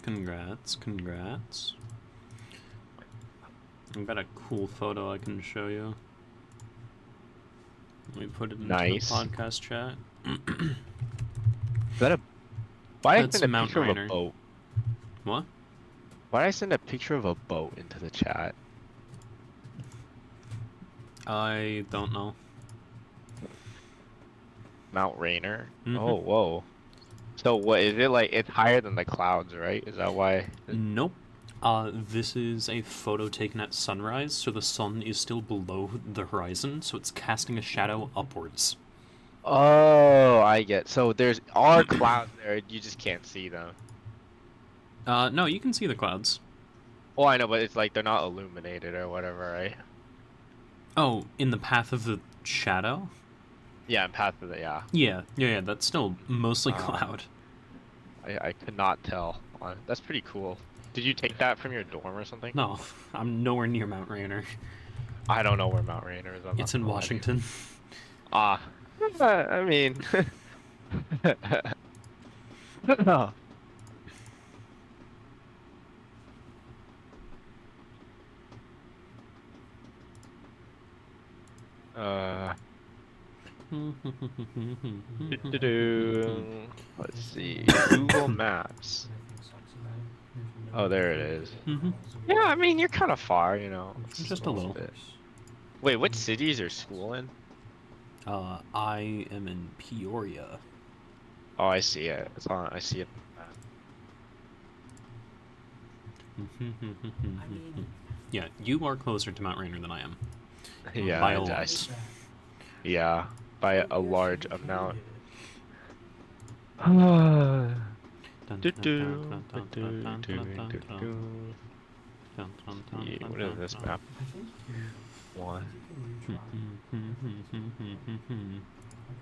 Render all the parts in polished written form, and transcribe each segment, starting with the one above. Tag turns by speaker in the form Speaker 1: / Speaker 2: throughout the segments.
Speaker 1: Congrats, congrats. I've got a cool photo I can show you. Let me put it into
Speaker 2: Nice.
Speaker 1: the podcast chat.
Speaker 2: Is that a... Why did I
Speaker 1: That's
Speaker 2: send a
Speaker 1: Mount
Speaker 2: picture
Speaker 1: Rainier.
Speaker 2: of a boat?
Speaker 1: What?
Speaker 2: Why did I send a picture of a boat into the chat?
Speaker 1: I don't know.
Speaker 2: Mount Rainier?
Speaker 1: Mhm.
Speaker 2: Oh, whoa. So what, is it like, it's higher than the clouds, right? Is that why?
Speaker 1: Nope. This is a photo taken at sunrise, so the sun is still below the horizon, so it's casting a shadow upwards.
Speaker 2: Oh, I get. So there's are clouds there, you just can't see them.
Speaker 1: No, you can see the clouds.
Speaker 2: Oh, I know, but it's like they're not illuminated or whatever, right?
Speaker 1: Oh, in the path of the shadow?
Speaker 2: Yeah, in path of the, yeah.
Speaker 1: Yeah, that's still mostly
Speaker 2: Ah.
Speaker 1: cloud.
Speaker 2: I could not tell. That's pretty cool. Did you take that from your dorm or something?
Speaker 1: No, I'm nowhere near Mount Rainier.
Speaker 2: I don't know where Mount Rainier is.
Speaker 1: It's in Washington.
Speaker 2: Ah, I mean, let's see, Google Maps. Oh, there it is. Yeah, I mean, you're kind of far, you know.
Speaker 1: Just a little.
Speaker 2: bit. Wait, what city is your school in?
Speaker 1: I am in Peoria.
Speaker 2: Oh, I see it. It's on. I see it.
Speaker 1: Yeah, you are closer to Mount Rainier than I am.
Speaker 2: Yeah,
Speaker 1: By a lot.
Speaker 2: Yeah, by a large amount. What is this map? One.
Speaker 3: Like,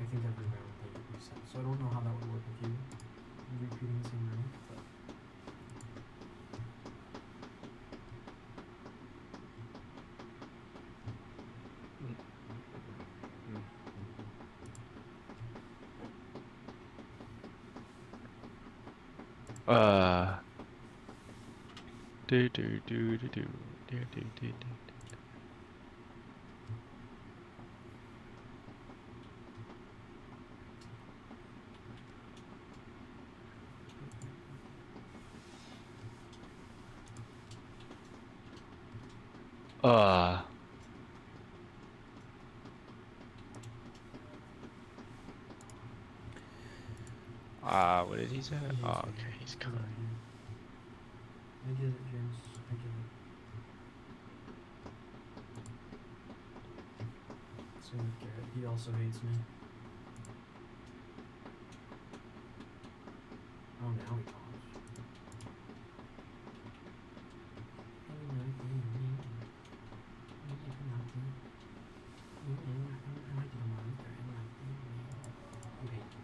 Speaker 3: I think every round they reset. So I don't know how that would work if you repeating the same round. But...
Speaker 2: What did he say? Oh, okay, he's coming.
Speaker 3: I get it, James. I get it. Same with Garrett. He also hates me. Oh, now he calls.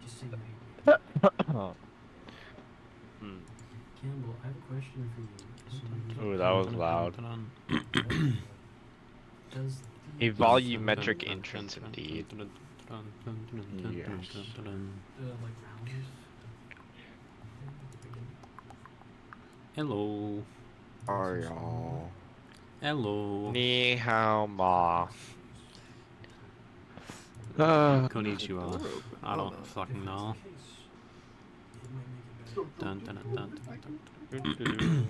Speaker 3: Just say you hate me. Campbell, I have a question for you.
Speaker 2: Ooh, that was loud.
Speaker 3: Does
Speaker 2: A volumetric entrance, indeed. Yes.
Speaker 3: like rounds?
Speaker 1: Hello.
Speaker 2: Are y'all?
Speaker 1: Hello.
Speaker 2: Ni hao ma.
Speaker 1: Konnichiwa. I don't fucking know. Dun, dun, dun, dun, dun, dun.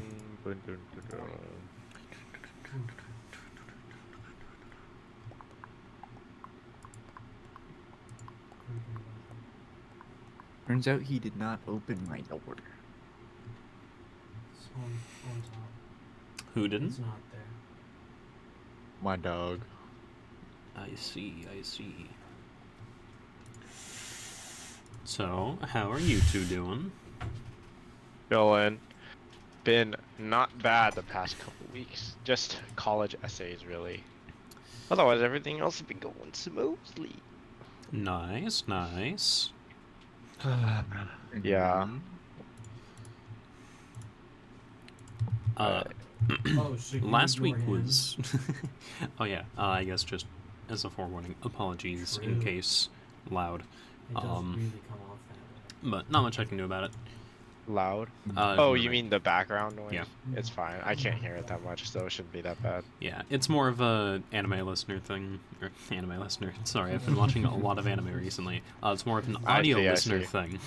Speaker 4: Turns out he did not open my door.
Speaker 3: It's on top.
Speaker 1: Who didn't?
Speaker 3: It's not there.
Speaker 4: My dog.
Speaker 1: I see, I see. So, how are you two doing?
Speaker 2: Going. Been not bad the past couple weeks. Just college essays, really. Otherwise, everything else has been going smoothly.
Speaker 1: Nice, nice.
Speaker 2: Yeah.
Speaker 1: Uh,
Speaker 3: Oh, so you
Speaker 1: last
Speaker 3: your
Speaker 1: week
Speaker 3: hand.
Speaker 1: was... oh yeah, I guess just as a forewarning, apologies in
Speaker 3: True.
Speaker 1: case loud.
Speaker 3: It does
Speaker 1: Um,
Speaker 3: really come off that way.
Speaker 1: But not much I can do about it.
Speaker 2: loud?
Speaker 1: in
Speaker 2: Oh,
Speaker 1: the
Speaker 2: you mean the background noise?
Speaker 1: Yeah.
Speaker 2: It's fine. I can't hear it that much, so it shouldn't be that bad.
Speaker 1: Yeah, it's more of a anime listener thing. Or anime listener. Sorry, I've been watching a lot of anime recently. It's more of an
Speaker 2: I
Speaker 1: audio
Speaker 2: see, I
Speaker 1: listener
Speaker 2: see.
Speaker 1: thing.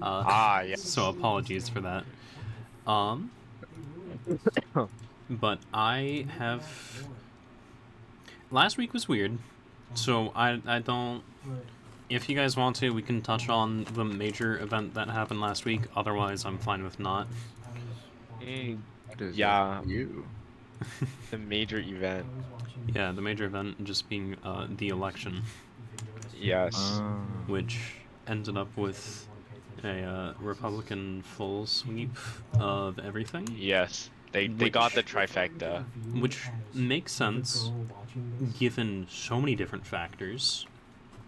Speaker 2: Yes.
Speaker 1: So apologies for that. But I have. Last week was weird, so I don't. If you guys want to, we can touch on the major event that happened last week. Otherwise, I'm fine with not.
Speaker 4: What is
Speaker 2: Yeah.
Speaker 4: that? You.
Speaker 2: The major event.
Speaker 1: Yeah, the major event just being the election,
Speaker 2: Yes.
Speaker 1: which ended up with a Republican full sweep of everything,
Speaker 2: Yes. They got the trifecta.
Speaker 1: which makes sense given so many different factors.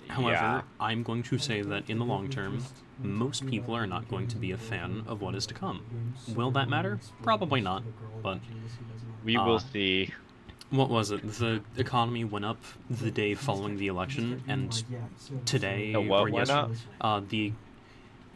Speaker 1: However,
Speaker 2: Yeah.
Speaker 1: I'm going to say that in the long term, most people are not going to be a fan of what is to come. Will that matter? Probably not, but
Speaker 2: We will see.
Speaker 1: what was it? The economy went up the day following the election, and today
Speaker 2: The what
Speaker 1: or
Speaker 2: went
Speaker 1: yesterday,
Speaker 2: up?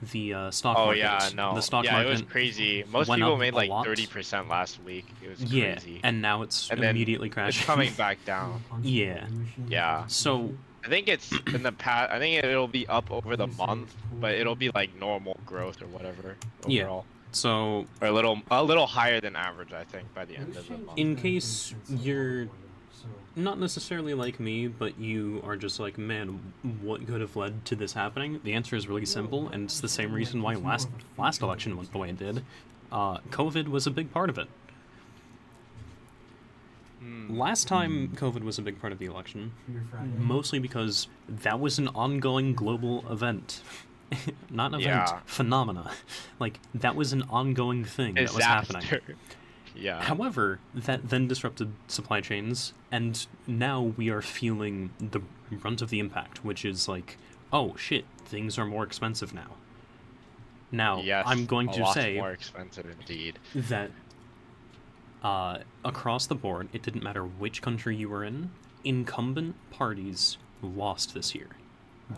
Speaker 1: the stock
Speaker 2: Oh
Speaker 1: market.
Speaker 2: yeah, no.
Speaker 1: The stock
Speaker 2: yeah,
Speaker 1: market
Speaker 2: it was crazy. Most
Speaker 1: went
Speaker 2: people
Speaker 1: up
Speaker 2: made
Speaker 1: a
Speaker 2: like
Speaker 1: lot.
Speaker 2: 30% last week. It was
Speaker 1: Yeah,
Speaker 2: crazy.
Speaker 1: and now it's
Speaker 2: And then
Speaker 1: immediately crashing.
Speaker 2: It's coming back down.
Speaker 1: Yeah.
Speaker 2: Yeah.
Speaker 1: So
Speaker 2: I think it's in the past. I think it'll be up over the month, but it'll be like normal growth or whatever
Speaker 1: Yeah.
Speaker 2: overall,
Speaker 1: so
Speaker 2: or a little higher than average. I think by the end of the month.
Speaker 1: in case you're not necessarily like me, but you are just like, man, what could have led to this happening? The answer is really simple, and it's the same reason why last election went the way it did. COVID was a big part of it. Last time COVID was a big part of the election, mostly because that was an ongoing global event. Not an event,
Speaker 2: Yeah.
Speaker 1: phenomena. Like, that was an ongoing thing that was happening.
Speaker 2: Disaster. Yeah.
Speaker 1: However, that then disrupted supply chains, and now we are feeling the brunt of the impact, which is like, oh shit, things are more expensive now. Now,
Speaker 2: Yes.
Speaker 1: I'm going
Speaker 2: a
Speaker 1: to
Speaker 2: lot
Speaker 1: say
Speaker 2: more expensive indeed.
Speaker 1: that across the board, it didn't matter which country you were in, incumbent parties lost this year.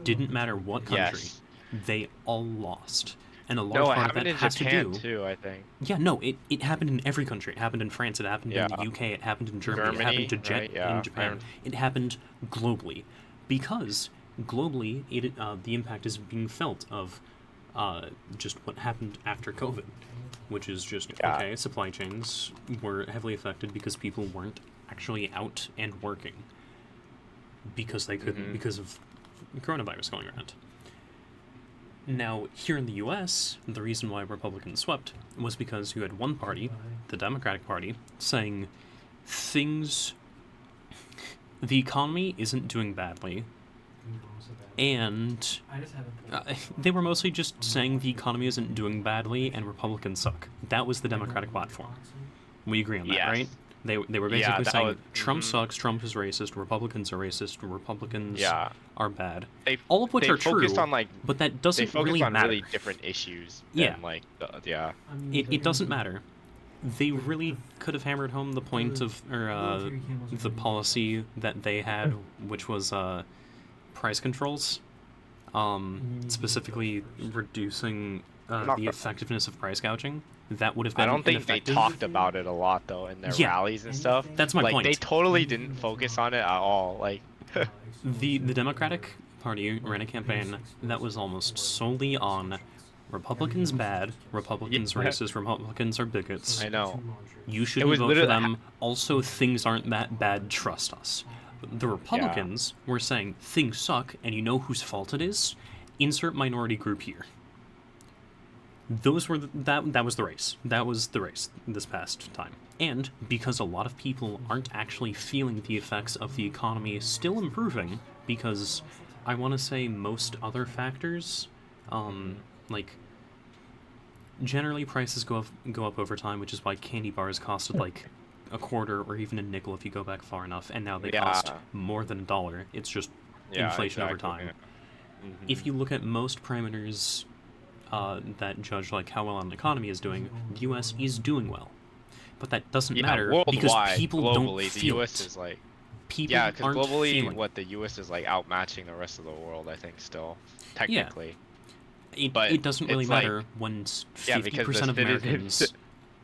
Speaker 1: Didn't matter what country,
Speaker 2: Yes.
Speaker 1: they all lost. And a large
Speaker 2: No, it
Speaker 1: part of
Speaker 2: happened
Speaker 1: that
Speaker 2: in
Speaker 1: has
Speaker 2: Japan
Speaker 1: to do.
Speaker 2: too. I think.
Speaker 1: Yeah, no, it happened in every country. It happened in France, it happened in
Speaker 2: Yeah.
Speaker 1: the UK, it happened in Germany, it
Speaker 2: Germany,
Speaker 1: happened to
Speaker 2: right? Yeah,
Speaker 1: in Japan.
Speaker 2: I-
Speaker 1: It happened globally. Because globally, the impact is being felt of just what happened after COVID, which is just,
Speaker 2: Yeah.
Speaker 1: okay, supply chains were heavily affected because people weren't actually out and working. Because they couldn't,
Speaker 2: Mhm.
Speaker 1: because of coronavirus going around. Now, here in the US, the reason why Republicans swept was because you had one party, the Democratic Party, saying the economy isn't doing badly, and they were mostly just saying the economy isn't doing badly and Republicans suck. That was the Democratic platform. We agree on that,
Speaker 2: Yes.
Speaker 1: right? They were
Speaker 2: Yeah,
Speaker 1: basically
Speaker 2: that
Speaker 1: saying
Speaker 2: was-
Speaker 1: Trump
Speaker 2: mhm.
Speaker 1: sucks, Trump is racist, Republicans are racist, Republicans
Speaker 2: Yeah.
Speaker 1: are bad.
Speaker 2: They
Speaker 1: All of which
Speaker 2: they
Speaker 1: are
Speaker 2: focused
Speaker 1: true,
Speaker 2: on like
Speaker 1: but that
Speaker 2: they
Speaker 1: doesn't
Speaker 2: focused
Speaker 1: really
Speaker 2: on
Speaker 1: matter.
Speaker 2: really different issues.
Speaker 1: Yeah.
Speaker 2: Than, like yeah.
Speaker 1: It doesn't matter. They really could have hammered home the point of, or the policy that they had, which was price controls, specifically reducing
Speaker 2: Not
Speaker 1: the
Speaker 2: the-
Speaker 1: effectiveness of price gouging. That would have been
Speaker 2: I don't think they
Speaker 1: ineffective.
Speaker 2: talked about it a lot though in their
Speaker 1: Yeah.
Speaker 2: rallies and stuff.
Speaker 1: That's my
Speaker 2: like
Speaker 1: point.
Speaker 2: they totally didn't focus on it at all. Like
Speaker 1: The Democratic Party ran a campaign that was almost solely on Republicans bad, Republicans
Speaker 2: Yeah.
Speaker 1: racist, Republicans are bigots.
Speaker 2: I know.
Speaker 1: You shouldn't
Speaker 2: was
Speaker 1: vote for
Speaker 2: literally-
Speaker 1: them. Also, things aren't that bad. Trust us. The Republicans were saying things suck, and you know whose fault it is. Insert minority group here. Those were that was the race. That was the race this past time. And because a lot of people aren't actually feeling the effects of the economy still improving, because I want to say most other factors, like generally prices go up over time, which is why candy bars costed like a quarter or even a nickel if you go back far enough, and now they cost
Speaker 2: Yeah.
Speaker 1: more than $1. It's just
Speaker 2: yeah,
Speaker 1: inflation over
Speaker 2: exactly,
Speaker 1: time.
Speaker 2: yeah. Mhm.
Speaker 1: If you look at most parameters that judge like how well an economy is doing, the U.S. is doing well, but that doesn't
Speaker 2: Yeah,
Speaker 1: matter
Speaker 2: worldwide,
Speaker 1: because people
Speaker 2: globally,
Speaker 1: don't
Speaker 2: the
Speaker 1: feel
Speaker 2: U.S.
Speaker 1: it.
Speaker 2: is like
Speaker 1: People
Speaker 2: yeah, because
Speaker 1: aren't
Speaker 2: globally,
Speaker 1: feeling.
Speaker 2: what the U.S. is like outmatching the rest of the world. I think still technically. But
Speaker 1: it doesn't really
Speaker 2: it's like-
Speaker 1: matter when
Speaker 2: Yeah, because
Speaker 1: 50%
Speaker 2: the
Speaker 1: of Americans
Speaker 2: citizens-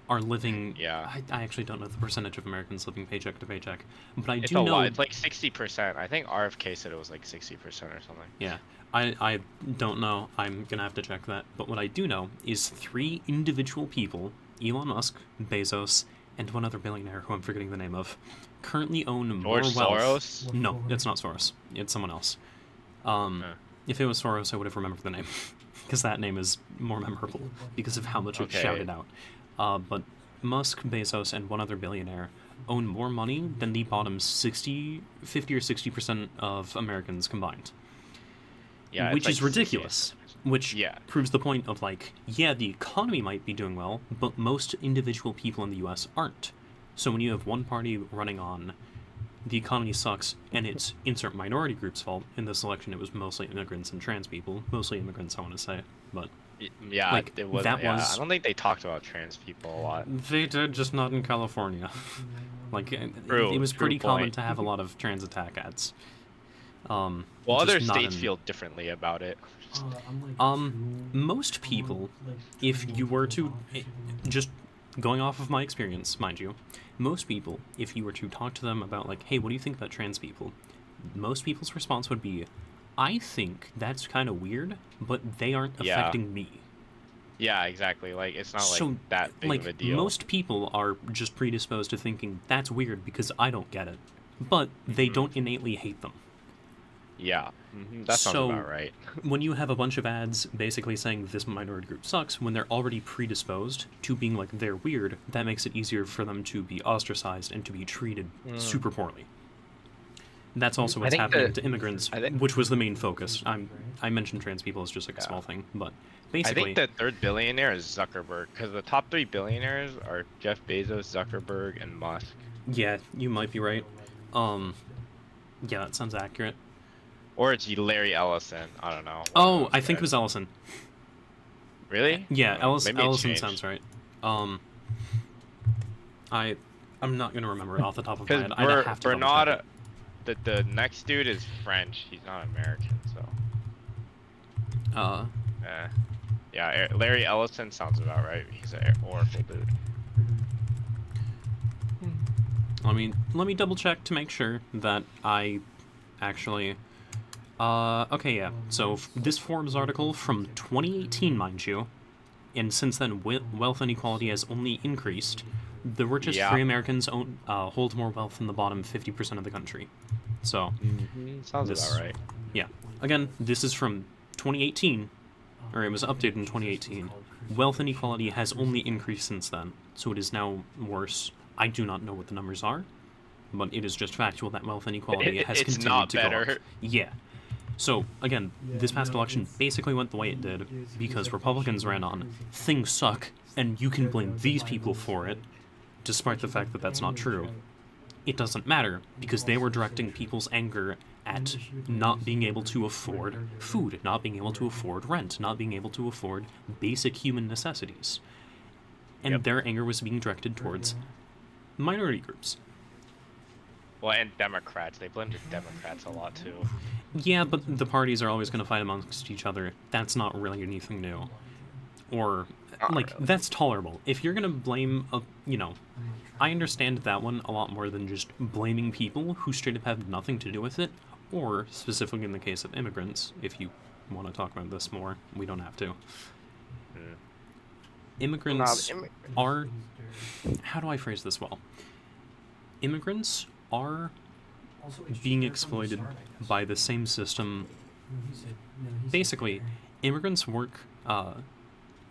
Speaker 1: are living.
Speaker 2: Yeah.
Speaker 1: I actually don't know the percentage of Americans living paycheck to paycheck, but I
Speaker 2: It's
Speaker 1: do
Speaker 2: a
Speaker 1: know.
Speaker 2: lot. It's like 60%. I think RFK said it was like 60% or something.
Speaker 1: Yeah, I don't know. I'm gonna have to check that. But what I do know is 3 individual people: Elon Musk, Bezos, and one other billionaire who I'm forgetting the name of, currently own more
Speaker 2: George
Speaker 1: wealth.
Speaker 2: Soros.
Speaker 1: No, it's not Soros. It's someone else. If it was Soros, I would have remembered the name, because that name is more memorable because of how much it's
Speaker 2: Okay.
Speaker 1: shouted out. But Musk, Bezos, and one other billionaire own more money than the bottom 50 or 60% of Americans combined.
Speaker 2: Yeah, it's
Speaker 1: Which
Speaker 2: like
Speaker 1: is ridiculous. Which
Speaker 2: Yeah.
Speaker 1: proves the point of, like, yeah, the economy might be doing well, but most individual people in the US aren't. So when you have one party running on the economy sucks and it's insert minority group's fault, in this election it was mostly immigrants and trans people. Mostly immigrants, I want to say. But
Speaker 2: Yeah,
Speaker 1: like,
Speaker 2: it was.
Speaker 1: that
Speaker 2: Yeah,
Speaker 1: was-
Speaker 2: I don't think they talked about trans people a lot.
Speaker 1: they did, just not in California. Like,
Speaker 2: True,
Speaker 1: it was
Speaker 2: true
Speaker 1: pretty common
Speaker 2: point.
Speaker 1: to have a lot of trans attack ads.
Speaker 2: Well,
Speaker 1: just
Speaker 2: other
Speaker 1: not
Speaker 2: states
Speaker 1: in-
Speaker 2: feel differently about it.
Speaker 1: Most people, if you were to, just going off of my experience, mind you, most people, if you were to talk to them about, like, hey, what do you think about trans people? Most people's response would be, I think that's kind of weird, but they aren't
Speaker 2: Yeah.
Speaker 1: affecting me.
Speaker 2: Yeah, exactly. Like it's not like
Speaker 1: So,
Speaker 2: that big
Speaker 1: like,
Speaker 2: of a deal.
Speaker 1: most people are just predisposed to thinking that's weird because I don't get it, but they
Speaker 2: Mhm.
Speaker 1: don't innately hate them.
Speaker 2: Yeah, that sounds
Speaker 1: So-
Speaker 2: about right.
Speaker 1: When you have a bunch of ads basically saying this minority group sucks, when they're already predisposed to being like they're weird, that makes it easier for them to be ostracized and to be treated super poorly. That's also what's
Speaker 2: think
Speaker 1: happening
Speaker 2: that-
Speaker 1: to immigrants,
Speaker 2: I think-
Speaker 1: which was the main focus. I mentioned trans people as just like a
Speaker 2: Yeah.
Speaker 1: small thing, but
Speaker 2: I
Speaker 1: basically,
Speaker 2: think the third billionaire is Zuckerberg because the top 3 billionaires are Jeff Bezos, Zuckerberg, and Musk.
Speaker 1: yeah, you might be right. Yeah, that sounds accurate.
Speaker 2: Or it's Larry Ellison. I don't know.
Speaker 1: Oh, I think it was Ellison.
Speaker 2: Really?
Speaker 1: Yeah,
Speaker 2: Oh, maybe it
Speaker 1: Ellison
Speaker 2: changed.
Speaker 1: sounds right. I'm not gonna remember it off the top of my
Speaker 2: Because
Speaker 1: head. I'd have to double check it.
Speaker 2: the next dude is French. He's not American, so. Yeah, Larry Ellison sounds about right. He's an Oracle dude.
Speaker 1: Let me double check to make sure that I actually. Okay, yeah. So this Forbes article from 2018, mind you, and since then wealth inequality has only increased. The richest
Speaker 2: Yeah.
Speaker 1: 3 Americans hold more wealth than the bottom 50% of the country. So
Speaker 2: Sounds
Speaker 1: This-
Speaker 2: about right.
Speaker 1: yeah, again, this is from 2018, or it was updated in 2018. Wealth inequality has only increased since then, so it is now worse. I do not know what the numbers are, but it is just factual that wealth inequality has
Speaker 2: It's
Speaker 1: continued
Speaker 2: not
Speaker 1: to go
Speaker 2: better.
Speaker 1: up. Yeah. So again, this past election basically went the way it did because Republicans ran on things suck, and you can blame these people for it, despite the fact that that's not true. It doesn't matter because they were directing people's anger at not being able to afford food, not being able to afford rent, not being able to afford basic human necessities. And
Speaker 2: Yep.
Speaker 1: their anger was being directed towards minority groups.
Speaker 2: Well, and Democrats. They blame the Democrats a lot too.
Speaker 1: Yeah, but the parties are always going to fight amongst each other. That's not really anything new. Or,
Speaker 2: Not
Speaker 1: like,
Speaker 2: really.
Speaker 1: that's tolerable. If you're going to blame, I understand that one a lot more than just blaming people who straight up have nothing to do with it, or specifically in the case of immigrants, if you want to talk about this more, we don't have to. Immigrants are, how do I phrase this well? Immigrants are being exploited by the same system. Basically, immigrants work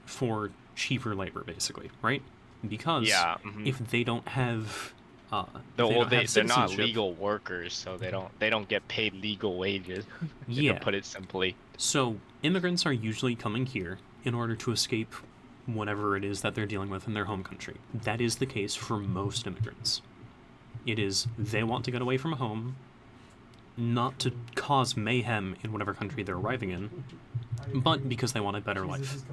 Speaker 1: for cheaper labor, basically, right? Because
Speaker 2: Yeah.
Speaker 1: if they don't have,
Speaker 2: No,
Speaker 1: they
Speaker 2: well,
Speaker 1: don't have
Speaker 2: they're not
Speaker 1: citizenship-
Speaker 2: legal workers, so they don't get paid legal wages.
Speaker 1: Yeah.
Speaker 2: To put it simply.
Speaker 1: So immigrants are usually coming here in order to escape whatever it is that they're dealing with in their home country. That is the case for most immigrants. It is they want to get away from home, not to cause mayhem in whatever country they're arriving in, but because they want a better life.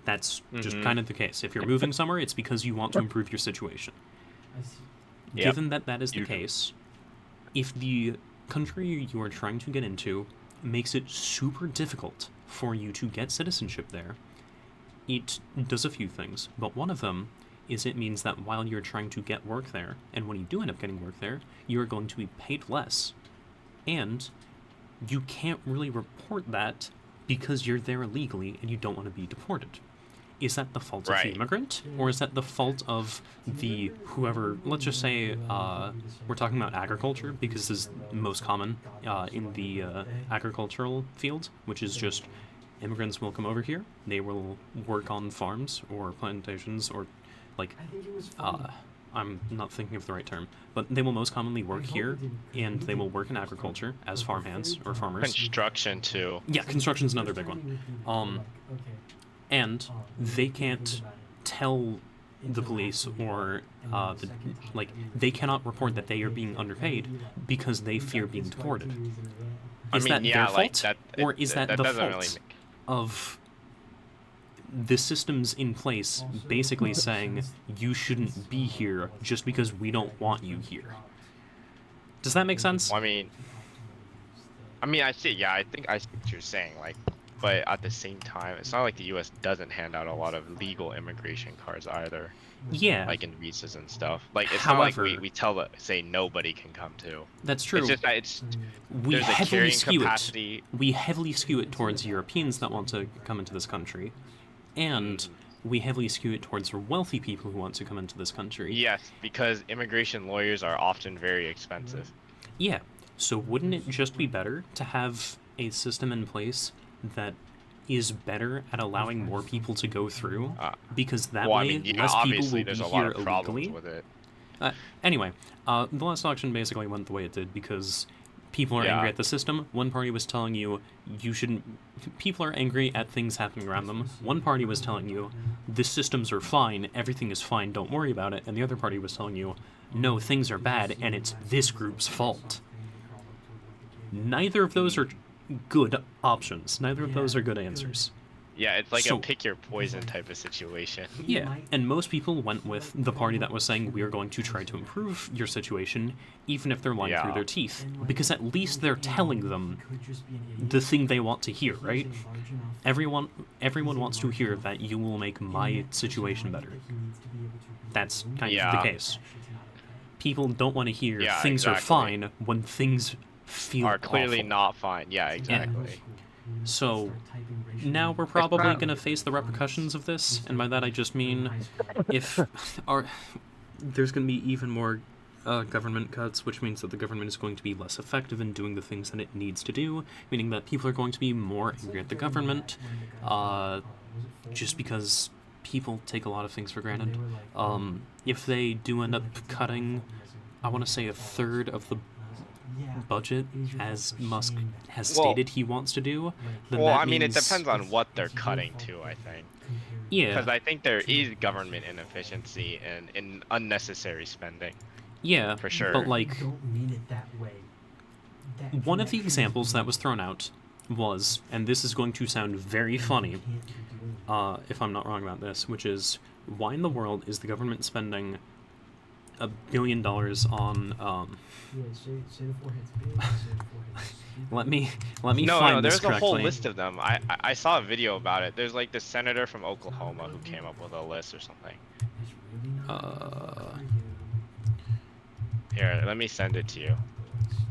Speaker 1: That's just
Speaker 2: Mhm.
Speaker 1: kind of the case. If you're moving somewhere, it's because you want to improve your situation.
Speaker 2: Yep.
Speaker 1: Given that that is the
Speaker 2: Usually.
Speaker 1: case, if the country you are trying to get into makes it super difficult for you to get citizenship there. It does a few things, but one of them is it means that while you're trying to get work there, and when you do end up getting work there, you are going to be paid less. And you can't really report that because you're there illegally and you don't want to be deported. Is that the fault of the immigrant, or is that the fault of the whoever? Let's just say we're talking about agriculture because this is most common in the agricultural field, which is just immigrants will come over here, they will work on farms or plantations or like I'm not thinking of the right term, but they will most commonly work here, and they will work in agriculture as farmhands or farmers.
Speaker 2: Construction too.
Speaker 1: Yeah, construction's another big one. And they can't tell the police or they cannot report that they are being underpaid because they fear being deported. Is that their fault, or is that the fault of the systems in place basically saying you shouldn't be here just because we don't want you here? Does that make sense?
Speaker 2: Well, I mean, I see. Yeah, I think I see what you're saying. Like, but at the same time, it's not like the U.S. doesn't hand out a lot of legal immigration cards either.
Speaker 1: Yeah.
Speaker 2: Like in visas and stuff. Like, it's not like we say nobody can come to.
Speaker 1: That's true.
Speaker 2: It's just that
Speaker 1: we
Speaker 2: there's a
Speaker 1: heavily
Speaker 2: carrying
Speaker 1: skew
Speaker 2: capacity.
Speaker 1: it. We heavily skew it towards Europeans that want to come into this country, and we heavily skew it towards wealthy people who want to come into this country.
Speaker 2: Yes, because immigration lawyers are often very expensive.
Speaker 1: Yeah. So wouldn't it just be better to have a system in place that is better at allowing more people to go through? Because that way, less people will be here illegally.
Speaker 2: With it.
Speaker 1: Anyway, the last election basically went the way it did because people are angry at the system. One party was telling you shouldn't. People are angry at things happening around them. One party was telling you the systems are fine, everything is fine, don't worry about it. And the other party was telling you, no, things are bad, and it's this group's fault. Neither of those are good options. Neither of those are good answers.
Speaker 2: Yeah, it's like a pick your poison type of situation.
Speaker 1: Yeah, and most people went with the party that was saying we are going to try to improve your situation, even if they're lying through their teeth, because at least they're telling them the thing they want to hear, right? Everyone wants to hear that you will make my situation better. That's kind of the case. People don't want to hear things are fine when things feel
Speaker 2: are clearly
Speaker 1: awful.
Speaker 2: not fine. Yeah, exactly.
Speaker 1: Yeah. So now we're probably going to face the repercussions of this, and by that I just mean if there's going to be even more government cuts, which means that the government is going to be less effective in doing the things that it needs to do, meaning that people are going to be more angry at the government, just because people take a lot of things for granted. If they do end up cutting, I want to say a third of the budget, as Musk has stated he wants to do, then
Speaker 2: I mean, it depends on what they're cutting to, I think.
Speaker 1: Yeah.
Speaker 2: Because I think there is government inefficiency and in unnecessary spending.
Speaker 1: Yeah,
Speaker 2: for sure.
Speaker 1: But like, one of the examples that was thrown out was, and this is going to sound very funny, if I'm not wrong about this, which is, why in the world is the government spending $1 billion on let me find this correctly.
Speaker 2: No, there's a whole list of them. I saw a video about it. There's like this senator from Oklahoma who came up with a list or something. Here, let me send it to you.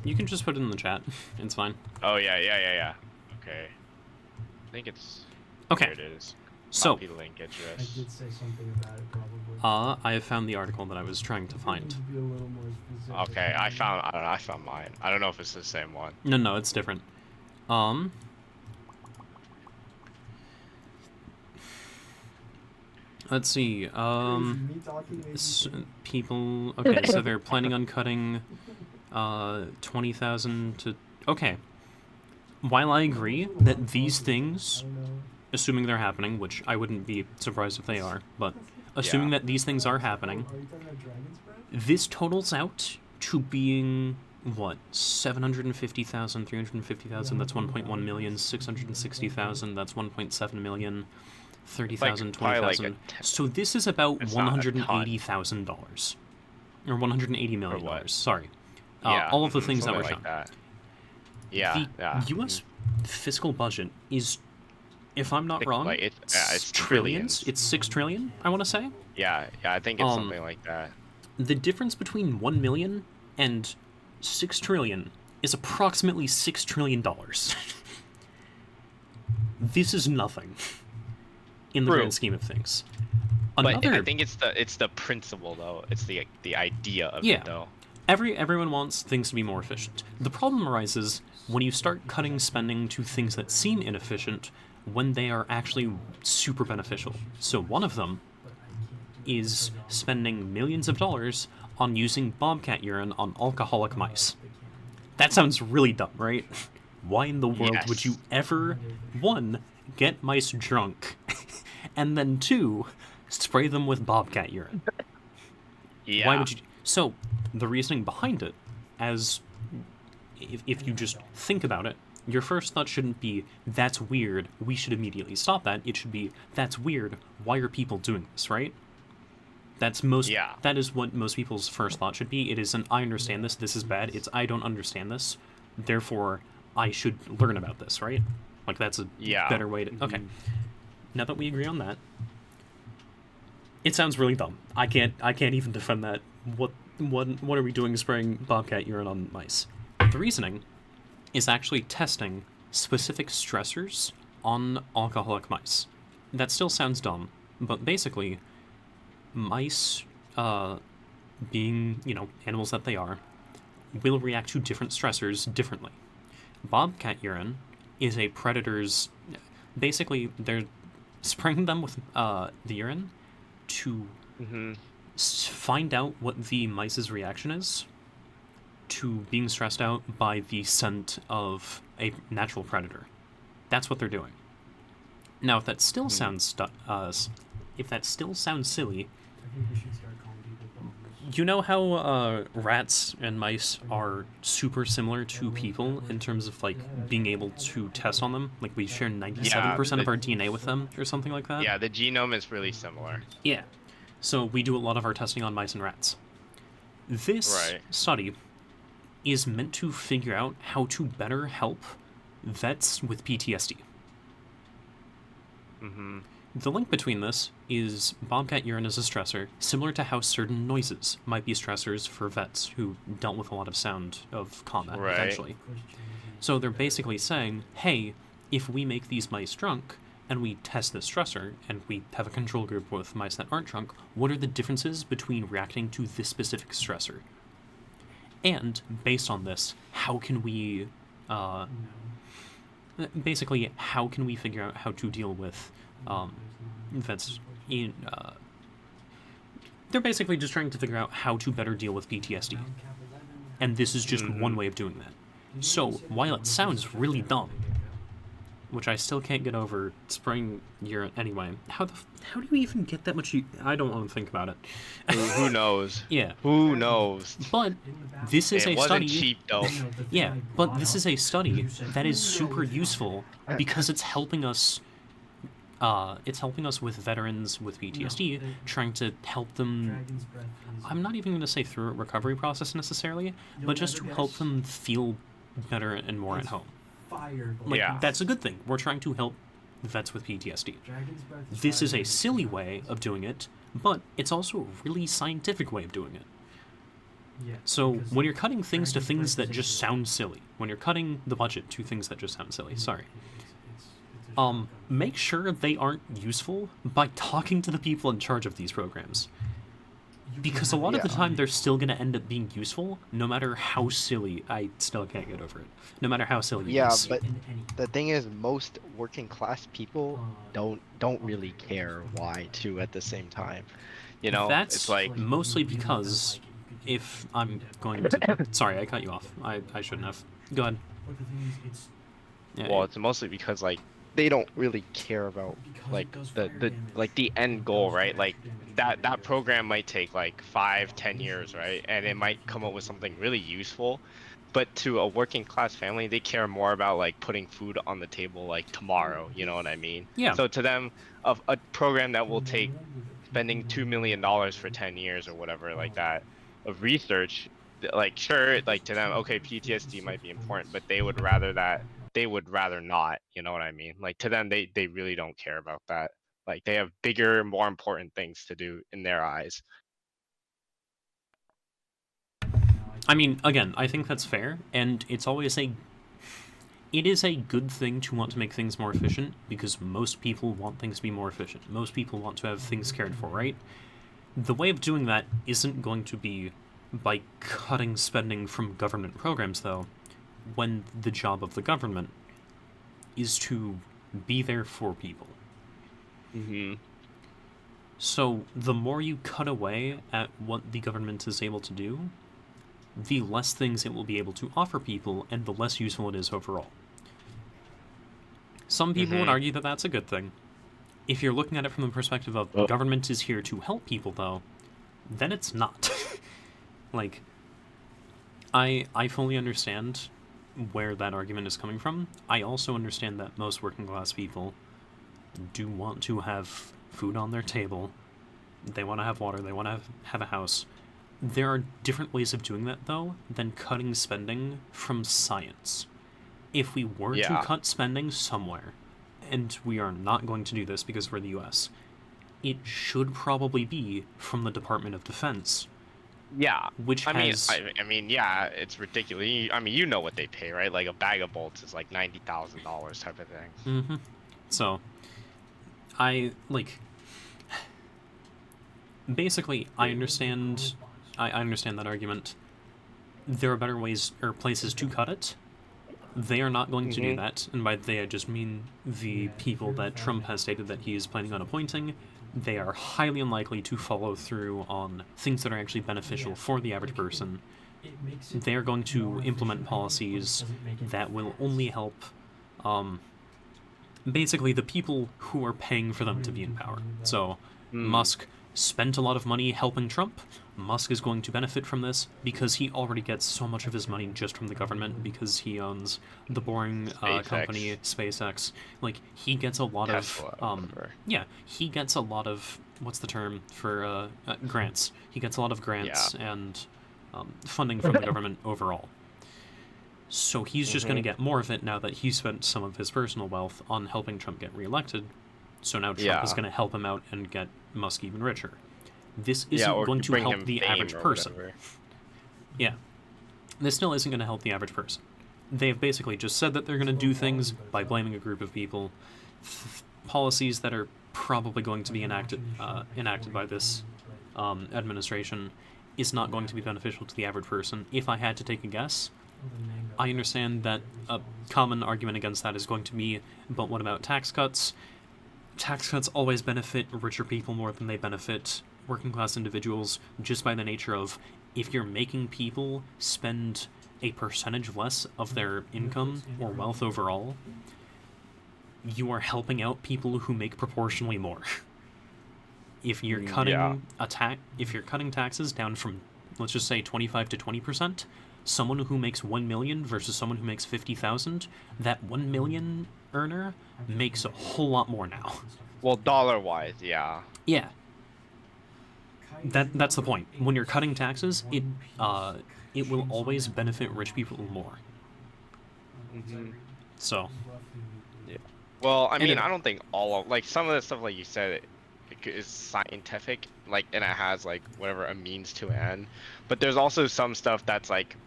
Speaker 1: You can just put it in the chat. It's fine.
Speaker 2: Oh yeah. Okay. I think it's
Speaker 1: okay.
Speaker 2: Here it is.
Speaker 1: So,
Speaker 2: copy link address.
Speaker 3: I did say something about it, probably.
Speaker 1: I have found the article that I was trying to find.
Speaker 2: Okay, I found mine. I don't know if it's the same one.
Speaker 1: No, it's different. Let's see. People. Okay, so they're planning on cutting 20,000 to. Okay. While I agree that these things, assuming they're happening, which I wouldn't be surprised if they are, but assuming that these things are happening, this totals out to being, what, 750,000, 350,000, that's 1.1 million, 660,000, that's 1.7 million, 30,000, 20,000. So this is about $180,000. Or $180 million. Sorry. All of the things that were shown.
Speaker 2: Yeah,
Speaker 1: the
Speaker 2: yeah.
Speaker 1: U.S. fiscal budget is, if I'm not wrong,
Speaker 2: Like it's
Speaker 1: trillions.
Speaker 2: trillions.
Speaker 1: It's 6 trillion, I want to say.
Speaker 2: Yeah, I think it's
Speaker 1: Um,
Speaker 2: something like that.
Speaker 1: The difference between 1 million and 6 trillion is approximately $6 trillion. This is nothing in the
Speaker 2: True.
Speaker 1: grand scheme of things.
Speaker 2: But I think it's the principle though. It's the idea of
Speaker 1: Yeah.
Speaker 2: it though.
Speaker 1: Everyone wants things to be more efficient. The problem arises when you start cutting spending to things that seem inefficient when they are actually super beneficial. So one of them is spending millions of dollars on using bobcat urine on alcoholic mice. That sounds really dumb, right? Why in the world would you
Speaker 2: Yes.
Speaker 1: ever, one, get mice drunk, and then two, spray them with bobcat urine?
Speaker 2: Yeah.
Speaker 1: Why would you? So, the reasoning behind it, as if you just think about it, your first thought shouldn't be, that's weird, we should immediately stop that. It should be, that's weird, why are people doing this, right?
Speaker 2: Yeah.
Speaker 1: That is what most people's first thought should be. It isn't, I understand this is bad. It's, I don't understand this, therefore, I should learn about this, right? Like, that's a
Speaker 2: Yeah.
Speaker 1: better way to. Okay. Now that we agree on that, it sounds really dumb. I can't even defend that. What are we doing spraying bobcat urine on mice? The reasoning is actually testing specific stressors on alcoholic mice. That still sounds dumb, but basically, mice, being, animals that they are, will react to different stressors differently. Bobcat urine is a predator's. Basically, they're spraying them with the urine to
Speaker 2: Mm-hmm.
Speaker 1: find out what the mice's reaction is to being stressed out by the scent of a natural predator. That's what they're doing. Now, if that still sounds silly,
Speaker 3: I think we should start calling people bombers.
Speaker 1: you know how rats and mice are super similar to people in terms of like being able to test on them? Like we share 97% of our DNA with them, or something like that.
Speaker 2: Yeah, the genome is really similar.
Speaker 1: Yeah. So we do a lot of our testing on mice and rats. This
Speaker 2: Right.
Speaker 1: study is meant to figure out how to better help vets with PTSD.
Speaker 2: Mm-hmm.
Speaker 1: The link between this is bobcat urine is a stressor, similar to how certain noises might be stressors for vets who dealt with a lot of sound of combat
Speaker 2: Right.
Speaker 1: eventually. So they're basically saying, hey, if we make these mice drunk and we test this stressor and we have a control group with mice that aren't drunk, what are the differences between reacting to this specific stressor? And based on this, how can we basically how can we figure out how to deal with vets in they're basically just trying to figure out how to better deal with PTSD. And this is just one way of doing that. So, while it sounds really dumb, which I still can't get over spraying urine anyway, how do you even get that much? I don't want to think about it.
Speaker 2: Who knows?
Speaker 1: Yeah,
Speaker 2: Who knows?
Speaker 1: but this is
Speaker 2: It
Speaker 1: a
Speaker 2: wasn't
Speaker 1: study.
Speaker 2: cheap though.
Speaker 1: Yeah, but this is a study that is super useful because it's helping us. It's helping us with veterans with PTSD, trying to help them. I'm not even going to say through a recovery process necessarily, but just to help them feel better and more at home. Like,
Speaker 2: Yeah.
Speaker 1: that's a good thing. We're trying to help vets with PTSD. This is a silly way of doing it, but it's also a really scientific way of doing it. So when you're cutting things to things that just sound silly, when you're cutting the budget to things that just sound silly, sorry, make sure they aren't useful by talking to the people in charge of these programs. Because a lot of the time they're still going to end up being useful, no matter how silly. I still can't get over it. No matter how silly it
Speaker 5: Yeah,
Speaker 1: is.
Speaker 5: but the thing is, most working class people don't really care why too at the same time. You know,
Speaker 1: That's
Speaker 5: it's like
Speaker 1: mostly because if I'm going to... Sorry, I cut you off. I shouldn't have. Go ahead. Yeah,
Speaker 2: Well, it's mostly because like
Speaker 5: they don't really care about
Speaker 2: like the end goal, right? Like that program might take like 5-10 years, right? And it might come up with something really useful. But to a working class family, they care more about like putting food on the table like tomorrow, you know what I mean?
Speaker 1: Yeah.
Speaker 2: So to them, a program that will take spending $2 million for 10 years or whatever like that of research like sure, like to them, okay, PTSD might be important, but they would rather not, you know what I mean? Like to them, they really don't care about that. Like they have bigger, more important things to do in their eyes.
Speaker 1: I mean, again, I think that's fair, and it is a good thing to want to make things more efficient because most people want things to be more efficient. Most people want to have things cared for, right? The way of doing that isn't going to be by cutting spending from government programs, though, when the job of the government is to be there for people.
Speaker 2: Mm-hmm.
Speaker 1: So the more you cut away at what the government is able to do, the less things it will be able to offer people, and the less useful it is overall. Some people would argue that that's a good thing. If you're looking at it from the perspective of government is here to help people, though, then it's not. Like, I fully understand where that argument is coming from. I also understand that most working class people do want to have food on their table. They want to have water. They want to have a house. There are different ways of doing that, though, than cutting spending from science. If we were to cut spending somewhere, and we are not going to do this because we're the US, it should probably be from the Department of Defense.
Speaker 2: Yeah,
Speaker 1: which
Speaker 2: I mean, yeah, it's ridiculous. I mean, you know what they pay, right? Like a bag of bolts is like $90,000 type of thing.
Speaker 1: Mm-hmm. So, basically, I understand that argument. There are better ways or places to cut it. They are not going to do that, and by they I just mean the people that Trump has stated that he is planning on appointing. They are highly unlikely to follow through on things that are actually beneficial for the average person. They are going to implement policies that will only help, basically, the people who are paying for them to be in power. So, Musk spent a lot of money helping Trump. Musk is going to benefit from this because he already gets so much of his money just from the government because he owns the boring company SpaceX. Like, he gets a lot he gets a lot of, what's the term for grants. He gets a lot of grants and funding from the government overall. So he's just going to get more of it now that he spent some of his personal wealth on helping Trump get reelected. So now Trump is going to help him out and get Musk even richer. This isn't going to help the average person. Yeah. This still isn't going to help the average person. They've basically just said that they're going to do things by blaming a group of people. Policies that are probably going to be enacted by this administration is not going to be beneficial to the average person. If I had to take a guess, I understand that a common argument against that is going to be, but what about tax cuts? Tax cuts always benefit richer people more than they benefit working class individuals, just by the nature of, if you're making people spend a percentage less of their income or wealth overall, you are helping out people who make proportionally more. If you're cutting if you're cutting taxes down from, let's just say, 25 to 20%, someone who makes 1 million versus someone who makes 50,000, that 1 million earner makes a whole lot more now.
Speaker 2: Well, dollar-wise, yeah.
Speaker 1: Yeah. That's the point. When you're cutting taxes, it will always benefit rich people more. So.
Speaker 2: Yeah. Well, I mean, I don't think all of, like, some of the stuff, like you said, it is scientific, like, and it has, like, whatever a means to an end. But there's also some stuff that's, like,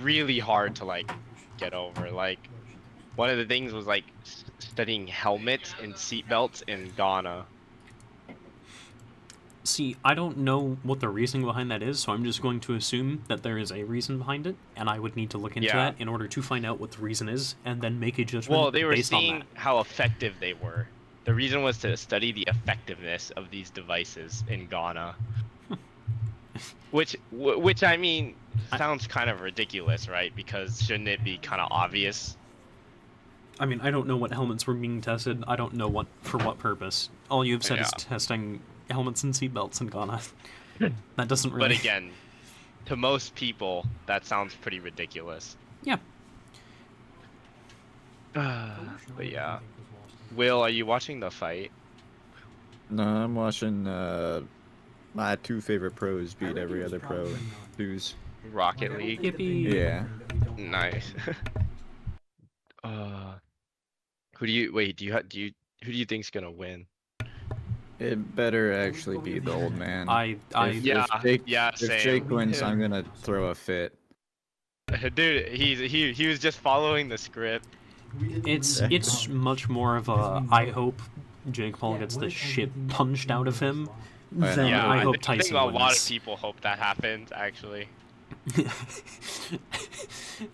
Speaker 2: really hard to, like, get over. Like, one of the things was, like, studying helmets and seatbelts in Ghana.
Speaker 1: See, I don't know what the reasoning behind that is, so I'm just going to assume that there is a reason behind it, and I would need to look into that in order to find out what the reason is, and then make a judgment based on that.
Speaker 2: Well, they were seeing how effective they were. The reason was to study the effectiveness of these devices in Ghana. which I mean, sounds kind of ridiculous, right? Because shouldn't it be kind of obvious?
Speaker 1: I mean, I don't know what helmets were being tested. I don't know for what purpose. All you've said is testing helmets and seatbelts in Ghana. That doesn't really...
Speaker 2: But again, to most people, that sounds pretty ridiculous.
Speaker 1: Yeah.
Speaker 2: But yeah. Will, are you watching the fight?
Speaker 4: No, I'm watching my two favorite pros beat every other pro and lose.
Speaker 2: Rocket League.
Speaker 1: Yippee.
Speaker 4: Yeah.
Speaker 2: Nice. Who do you wait? Who do you think's gonna win?
Speaker 4: It better actually be the old man.
Speaker 2: Yeah, yeah,
Speaker 4: If
Speaker 2: same.
Speaker 4: Jake wins, I'm gonna throw a fit.
Speaker 2: Dude, he was just following the script.
Speaker 1: It's much more of a I hope Jake Paul gets the shit punched out of him than
Speaker 2: Yeah,
Speaker 1: I hope
Speaker 2: think
Speaker 1: Tyson
Speaker 2: a
Speaker 1: wins.
Speaker 2: lot of people hope that happens. Actually.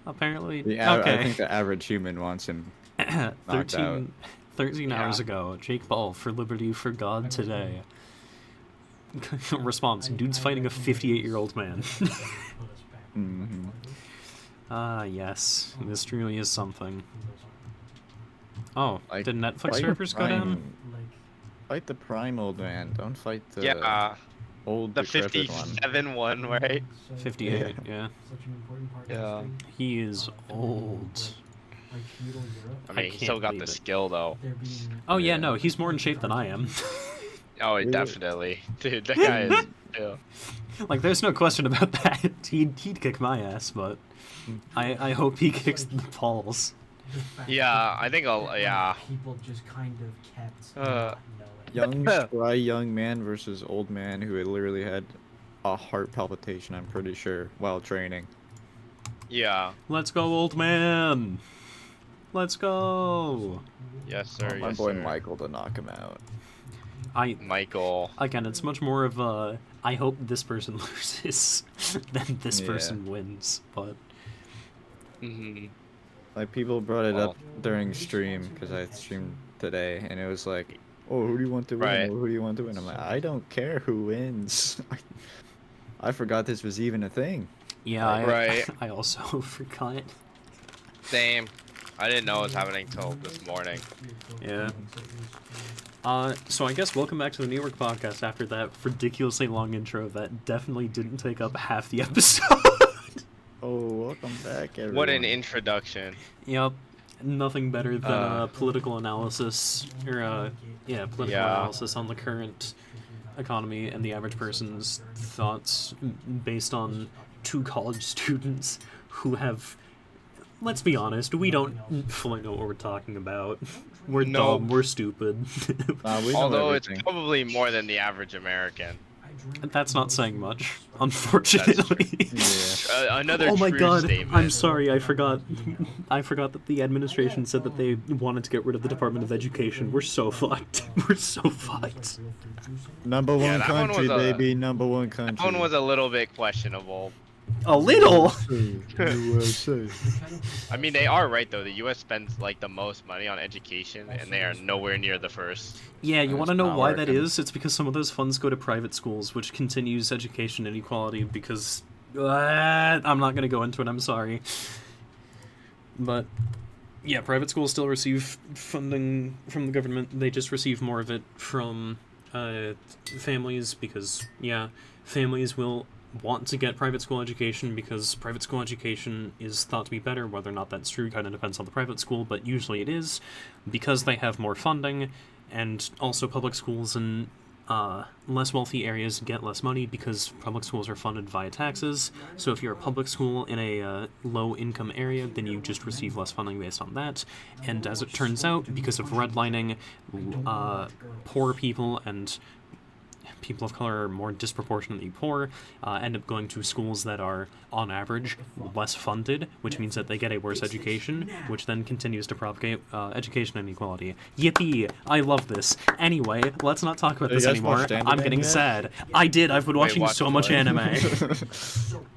Speaker 1: Apparently,
Speaker 4: I
Speaker 1: okay.
Speaker 4: think the average human wants him knocked out.
Speaker 1: 13
Speaker 2: Yeah.
Speaker 1: hours ago, Jake Paul for liberty for God today. Response: dude's fighting a 58-year-old man.
Speaker 4: Mhm.
Speaker 1: Ah, yes, this truly is something. Oh,
Speaker 4: Like,
Speaker 1: did Netflix
Speaker 4: fight
Speaker 1: servers go down?
Speaker 4: Prime- Fight the prime old man. Don't fight the
Speaker 2: Yeah,
Speaker 4: old
Speaker 2: the
Speaker 4: decrepit one.
Speaker 2: 57 one, right?
Speaker 1: 58, yeah.
Speaker 3: Such an important part
Speaker 2: Yeah.
Speaker 3: of history.
Speaker 1: He is old.
Speaker 3: Like feudal Europe,
Speaker 2: I
Speaker 1: I
Speaker 2: mean, he
Speaker 1: can't
Speaker 2: still got
Speaker 1: believe
Speaker 2: the
Speaker 1: it.
Speaker 2: skill though.
Speaker 3: there being
Speaker 1: Oh yeah,
Speaker 4: Yeah.
Speaker 1: no, he's more in shape than I am.
Speaker 2: Oh,
Speaker 4: Really?
Speaker 2: definitely, dude. That guy is. Yeah.
Speaker 1: Like, there's no question about that. He'd kick my ass, but I hope he kicks the Paul's.
Speaker 3: the fact
Speaker 2: Yeah,
Speaker 3: that
Speaker 2: I think I'll. Yeah.
Speaker 3: people just kind of kept
Speaker 2: Uh,
Speaker 3: not knowing.
Speaker 4: Young, spry young man versus old man who had literally had a heart palpitation, I'm pretty sure, while training.
Speaker 2: Yeah.
Speaker 1: Let's go, old man! Let's go!
Speaker 2: Yes, sir.
Speaker 4: Want my
Speaker 2: yes,
Speaker 4: boy
Speaker 2: sir.
Speaker 4: Michael to knock him out.
Speaker 2: Michael.
Speaker 1: Again, it's much more of a, I hope this person loses than this
Speaker 4: Yeah.
Speaker 1: person wins, but...
Speaker 2: Hmm.
Speaker 4: Like, people brought it
Speaker 2: Well.
Speaker 4: up during stream, because I streamed today, and it was like, oh, who do you want to win?
Speaker 2: Right.
Speaker 4: Or who do you want to win? I'm like, I don't care who wins. I forgot this was even a thing.
Speaker 1: Yeah,
Speaker 2: Right.
Speaker 1: I also forgot.
Speaker 2: Same. I didn't know it was happening till this morning.
Speaker 1: Yeah. So I guess welcome back to the New York podcast after that ridiculously long intro that definitely didn't take up half the episode.
Speaker 4: Oh, welcome back, everyone.
Speaker 2: What an introduction.
Speaker 1: Yep. Nothing better than political analysis, or political
Speaker 2: Yeah.
Speaker 1: analysis on the current economy and the average person's thoughts based on two college students who have, let's be honest, we don't fully know what we're talking about. We're
Speaker 2: No.
Speaker 1: dumb, we're stupid.
Speaker 4: We know
Speaker 2: Although
Speaker 4: everything.
Speaker 2: it's probably more than the average American.
Speaker 1: That's not saying much, unfortunately.
Speaker 4: Yeah.
Speaker 2: Another
Speaker 1: Oh my
Speaker 2: true
Speaker 1: god,
Speaker 2: statement.
Speaker 1: I'm sorry, I forgot. I forgot that the administration said that they wanted to get rid of the Department of Education. We're so fucked. We're so fucked.
Speaker 4: Number one
Speaker 2: Yeah, that one
Speaker 4: country,
Speaker 2: was a-
Speaker 4: baby. Number one country.
Speaker 2: That one was a little bit questionable.
Speaker 1: A little?
Speaker 4: USA.
Speaker 2: I mean, they are right though. The U.S. spends like the most money on education, and they are nowhere near the first.
Speaker 1: Yeah, you
Speaker 4: That's
Speaker 1: want to know
Speaker 4: not
Speaker 1: why that
Speaker 4: working.
Speaker 1: is? It's because some of those funds go to private schools, which continues education inequality because... I'm not going to go into it, I'm sorry. But, yeah, private schools still receive funding from the government. They just receive more of it from families because, yeah, families will want to get private school education because private school education is thought to be better. Whether or not that's true kind of depends on the private school, but usually it is because they have more funding, and also public schools in less wealthy areas get less money because public schools are funded via taxes. So if you're a public school in a low-income area, then you just receive less funding based on that. And as it turns out, because of redlining, poor people and people of color are more disproportionately poor, end up going to schools that are, on average, less funded, which means that they get a worse education, which then continues to propagate education inequality. Yippee! I love this. Anyway, let's not talk about
Speaker 4: Have you
Speaker 1: this
Speaker 4: guys
Speaker 1: anymore.
Speaker 4: watched
Speaker 1: I'm
Speaker 4: Dandadan
Speaker 1: getting
Speaker 4: yet?
Speaker 1: sad. I did. I've been watching
Speaker 2: watch
Speaker 1: so much
Speaker 2: what?
Speaker 1: anime.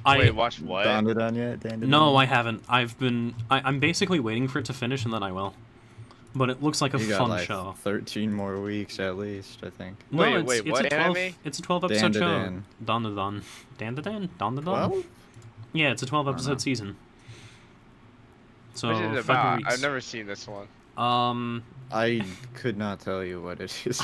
Speaker 2: Wait, watch what?
Speaker 4: Dandadan yet? Dandadan?
Speaker 1: No, I haven't. I'm basically waiting for it to finish, and then I will. But it looks like a
Speaker 4: You got
Speaker 1: fun
Speaker 4: like
Speaker 1: show.
Speaker 4: 13 more weeks at least, I think.
Speaker 1: No,
Speaker 2: Wait,
Speaker 1: it's,
Speaker 2: wait,
Speaker 1: it's
Speaker 2: what
Speaker 1: a 12,
Speaker 2: anime?
Speaker 1: It's a 12 episode show.
Speaker 4: Dandadan.
Speaker 1: Dandadan. Dandadan? Dandadan?
Speaker 4: 12?
Speaker 1: Yeah, it's a 12
Speaker 4: know.
Speaker 1: episode season. So,
Speaker 2: What is it
Speaker 1: fucking
Speaker 2: about?
Speaker 1: weeks.
Speaker 2: I've never seen this one.
Speaker 4: I could not tell you what it is.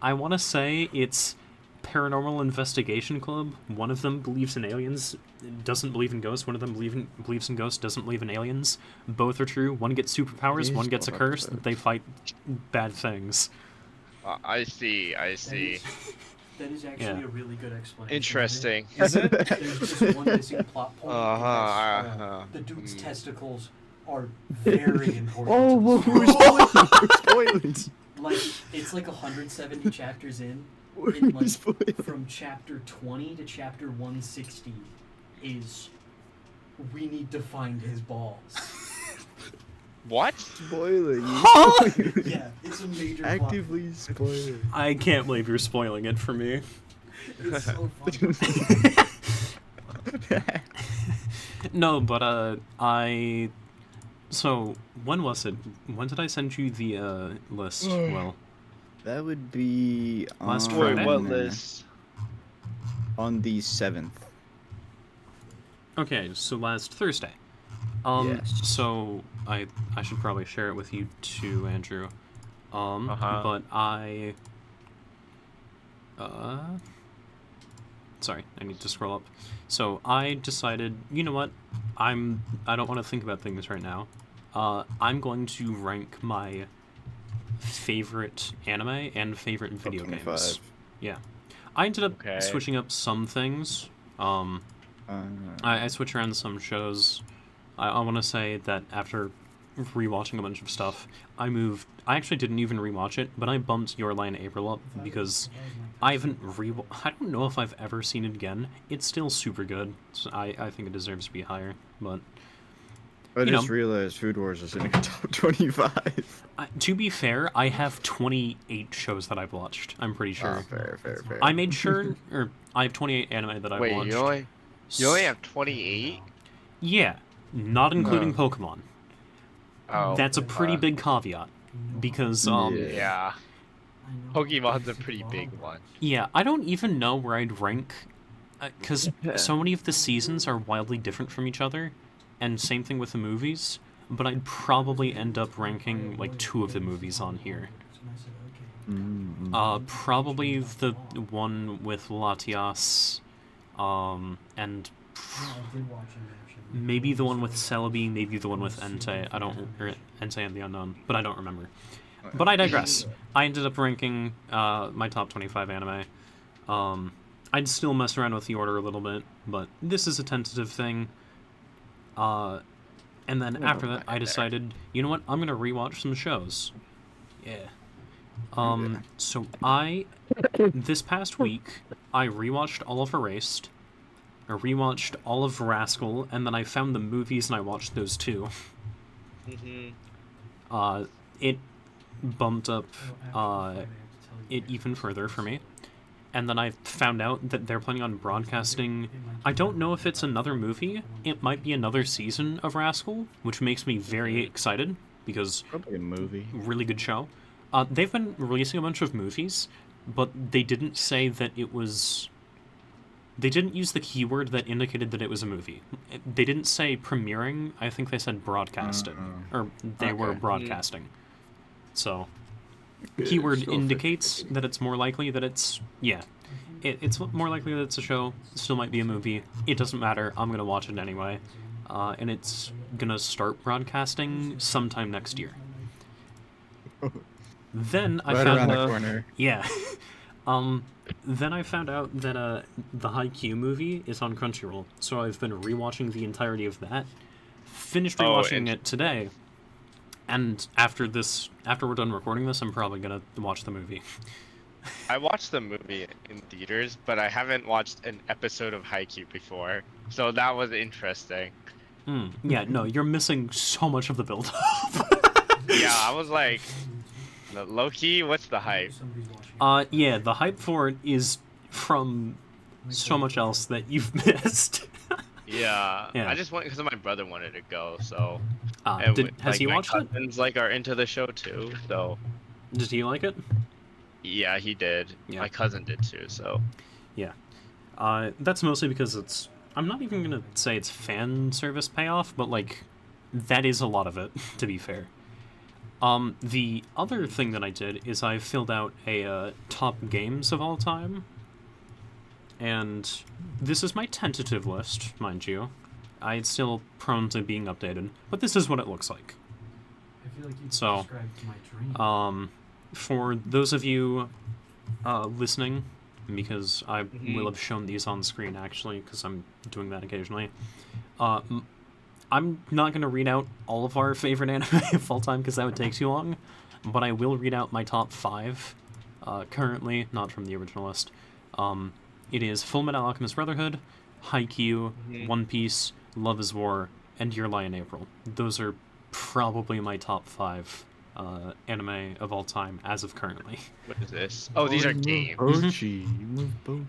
Speaker 1: I want to say it's Paranormal Investigation Club. One of them believes in aliens, doesn't believe in ghosts. One of them believes in ghosts, doesn't believe in aliens. Both are true. One gets superpowers,
Speaker 4: Jeez,
Speaker 1: one gets a
Speaker 4: what
Speaker 1: curse.
Speaker 4: episode?
Speaker 1: They fight bad things.
Speaker 2: I see.
Speaker 3: That is actually
Speaker 1: Yeah.
Speaker 3: a really good explanation.
Speaker 2: Interesting.
Speaker 1: Is it?
Speaker 3: There's just one missing plot point. and that's,
Speaker 2: Uh-huh.
Speaker 3: the dude's
Speaker 2: Mm.
Speaker 3: testicles are very important.
Speaker 4: Oh,
Speaker 3: to the
Speaker 4: whoa,
Speaker 3: story.
Speaker 4: we're spoiling.
Speaker 3: Like, it's like 170 chapters in.
Speaker 4: We're
Speaker 3: In, like,
Speaker 4: spoiling.
Speaker 3: From chapter 20 to chapter 160 is we need to find his balls.
Speaker 2: What?
Speaker 4: Spoiling.
Speaker 3: Yeah, it's a major plot.
Speaker 4: Actively spoiling.
Speaker 1: I can't believe you're spoiling it for me.
Speaker 3: It's so funny.
Speaker 1: No, but so when was it? When did I send you the list? Well,
Speaker 4: That would be
Speaker 1: Last
Speaker 4: on,
Speaker 1: Friday?
Speaker 2: What list?
Speaker 4: on the 7th.
Speaker 1: okay, so last Thursday.
Speaker 4: Yes.
Speaker 1: So I should probably share it with you too, Andrew.
Speaker 2: Uh-huh.
Speaker 1: But I sorry, I need to scroll up. So I decided, you know what? I don't want to think about things right now. I'm going to rank my favorite anime and favorite video
Speaker 4: Top
Speaker 1: games.
Speaker 4: 25.
Speaker 1: Yeah. I ended up
Speaker 2: Okay.
Speaker 1: switching up some things. I switch around some shows. I want to say that after rewatching a bunch of stuff, I actually didn't even rewatch it, but I bumped Your Lie in April up because I haven't I don't know if I've ever seen it again. It's still super good. So I think it deserves to be higher, but
Speaker 4: I
Speaker 1: you
Speaker 4: just
Speaker 1: know.
Speaker 4: realized Food Wars is in your top 25.
Speaker 1: to be fair, I have 28 shows that I've watched. I'm pretty sure.
Speaker 4: Fair.
Speaker 1: I made sure, or I have 28 anime that I've
Speaker 2: Wait,
Speaker 1: watched.
Speaker 2: you only have 28?
Speaker 1: Yeah, not including Pokemon.
Speaker 2: Oh.
Speaker 1: That's a pretty big caveat, because
Speaker 2: Yeah. Pokemon's a pretty big one.
Speaker 1: yeah, I don't even know where I'd rank, because so many of the seasons are wildly different from each other, and same thing with the movies. But I'd probably end up ranking like 2 of the movies on here. Probably the one with Latias, and maybe the one with Celebi, maybe the one with Entei. Or Entei and the Unknown, but I don't remember. But I digress. I ended up ranking my top 25 anime. I'd still mess around with the order a little bit, but this is a tentative thing. And then after that, I decided, you know what? I'm gonna rewatch some shows. Yeah. So this past week, I rewatched all of Erased, I rewatched all of Rascal, and then I found the movies and I watched those too. It bumped up it even further for me. And then I found out that they're planning on broadcasting. I don't know if it's another movie. It might be another season of Rascal, which makes me very excited because
Speaker 4: Probably a movie.
Speaker 1: really good show. They've been releasing a bunch of movies, but they didn't say that it was. They didn't use the keyword that indicated that it was a movie. They didn't say premiering. I think they said broadcasting, or they were broadcasting. So. Keyword
Speaker 4: still
Speaker 1: indicates that it's more likely that it's it's more likely that it's a show. It still might be a movie. It doesn't matter. I'm gonna watch it anyway, and it's gonna start broadcasting sometime next year. Then I
Speaker 4: Right
Speaker 1: found
Speaker 4: around the corner.
Speaker 1: yeah. Then I found out that the Haikyuu movie is on Crunchyroll, so I've been rewatching the entirety of that. Finished rewatching it today. And after we're done recording this, I'm probably gonna watch the movie.
Speaker 2: I watched the movie in theaters, but I haven't watched an episode of Haikyuu before, so that was interesting.
Speaker 1: Yeah, no, you're missing so much of the build-up.
Speaker 2: Yeah, I was like, low-key, what's the hype?
Speaker 1: Yeah, the hype for it is from so much else that you've missed.
Speaker 2: Yeah,
Speaker 1: Yeah.
Speaker 2: I just went because my brother wanted to go, so.
Speaker 1: Has he watched it?
Speaker 2: My cousins like are into the show too, so.
Speaker 1: Did he like it?
Speaker 2: Yeah, he did.
Speaker 1: Yeah.
Speaker 2: My cousin did too, so.
Speaker 1: Yeah. That's mostly because I'm not even gonna say it's fan service payoff, but like, that is a lot of it, to be fair. The other thing that I did is I filled out a top games of all time. And this is my tentative list, mind you. It's still prone to being updated, but this is what it looks like.
Speaker 3: I feel like you
Speaker 1: So,
Speaker 3: described my dream.
Speaker 1: For those of you listening, because I will have shown these on screen actually, because I'm doing that occasionally. I'm not going to read out all of our favorite anime full time because that would take too long, but I will read out my top 5 currently, not from the original list. It is Fullmetal Alchemist Brotherhood, Haikyuu, One Piece, Love is War, and Your Lie in April. Those are probably my top 5 anime of all time as of currently.
Speaker 2: What is this? Oh, these are games.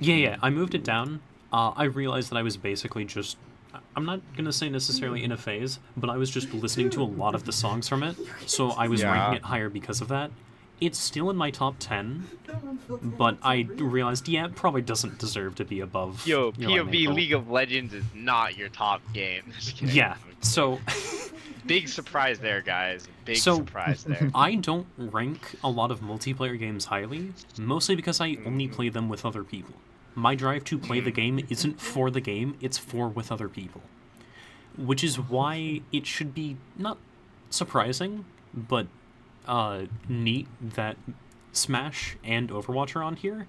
Speaker 1: Yeah, I moved it down. I realized that I was basically just... I'm not going to say necessarily in a phase, but I was just listening to a lot of the songs from it, so I was ranking it higher because of that. It's still in my top 10, but I realized, yeah, it probably doesn't deserve to be above...
Speaker 2: Yo,
Speaker 1: Your Lie in
Speaker 2: POV
Speaker 1: April.
Speaker 2: League of Legends is not your top game. Just kidding.
Speaker 1: Yeah, so...
Speaker 2: Big surprise there, guys. Big
Speaker 1: So-
Speaker 2: surprise there.
Speaker 1: I don't rank a lot of multiplayer games highly, mostly because I only play them with other people. My drive to play the game isn't for the game, it's for with other people. Which is why it should be not surprising, but neat that Smash and Overwatch are on here,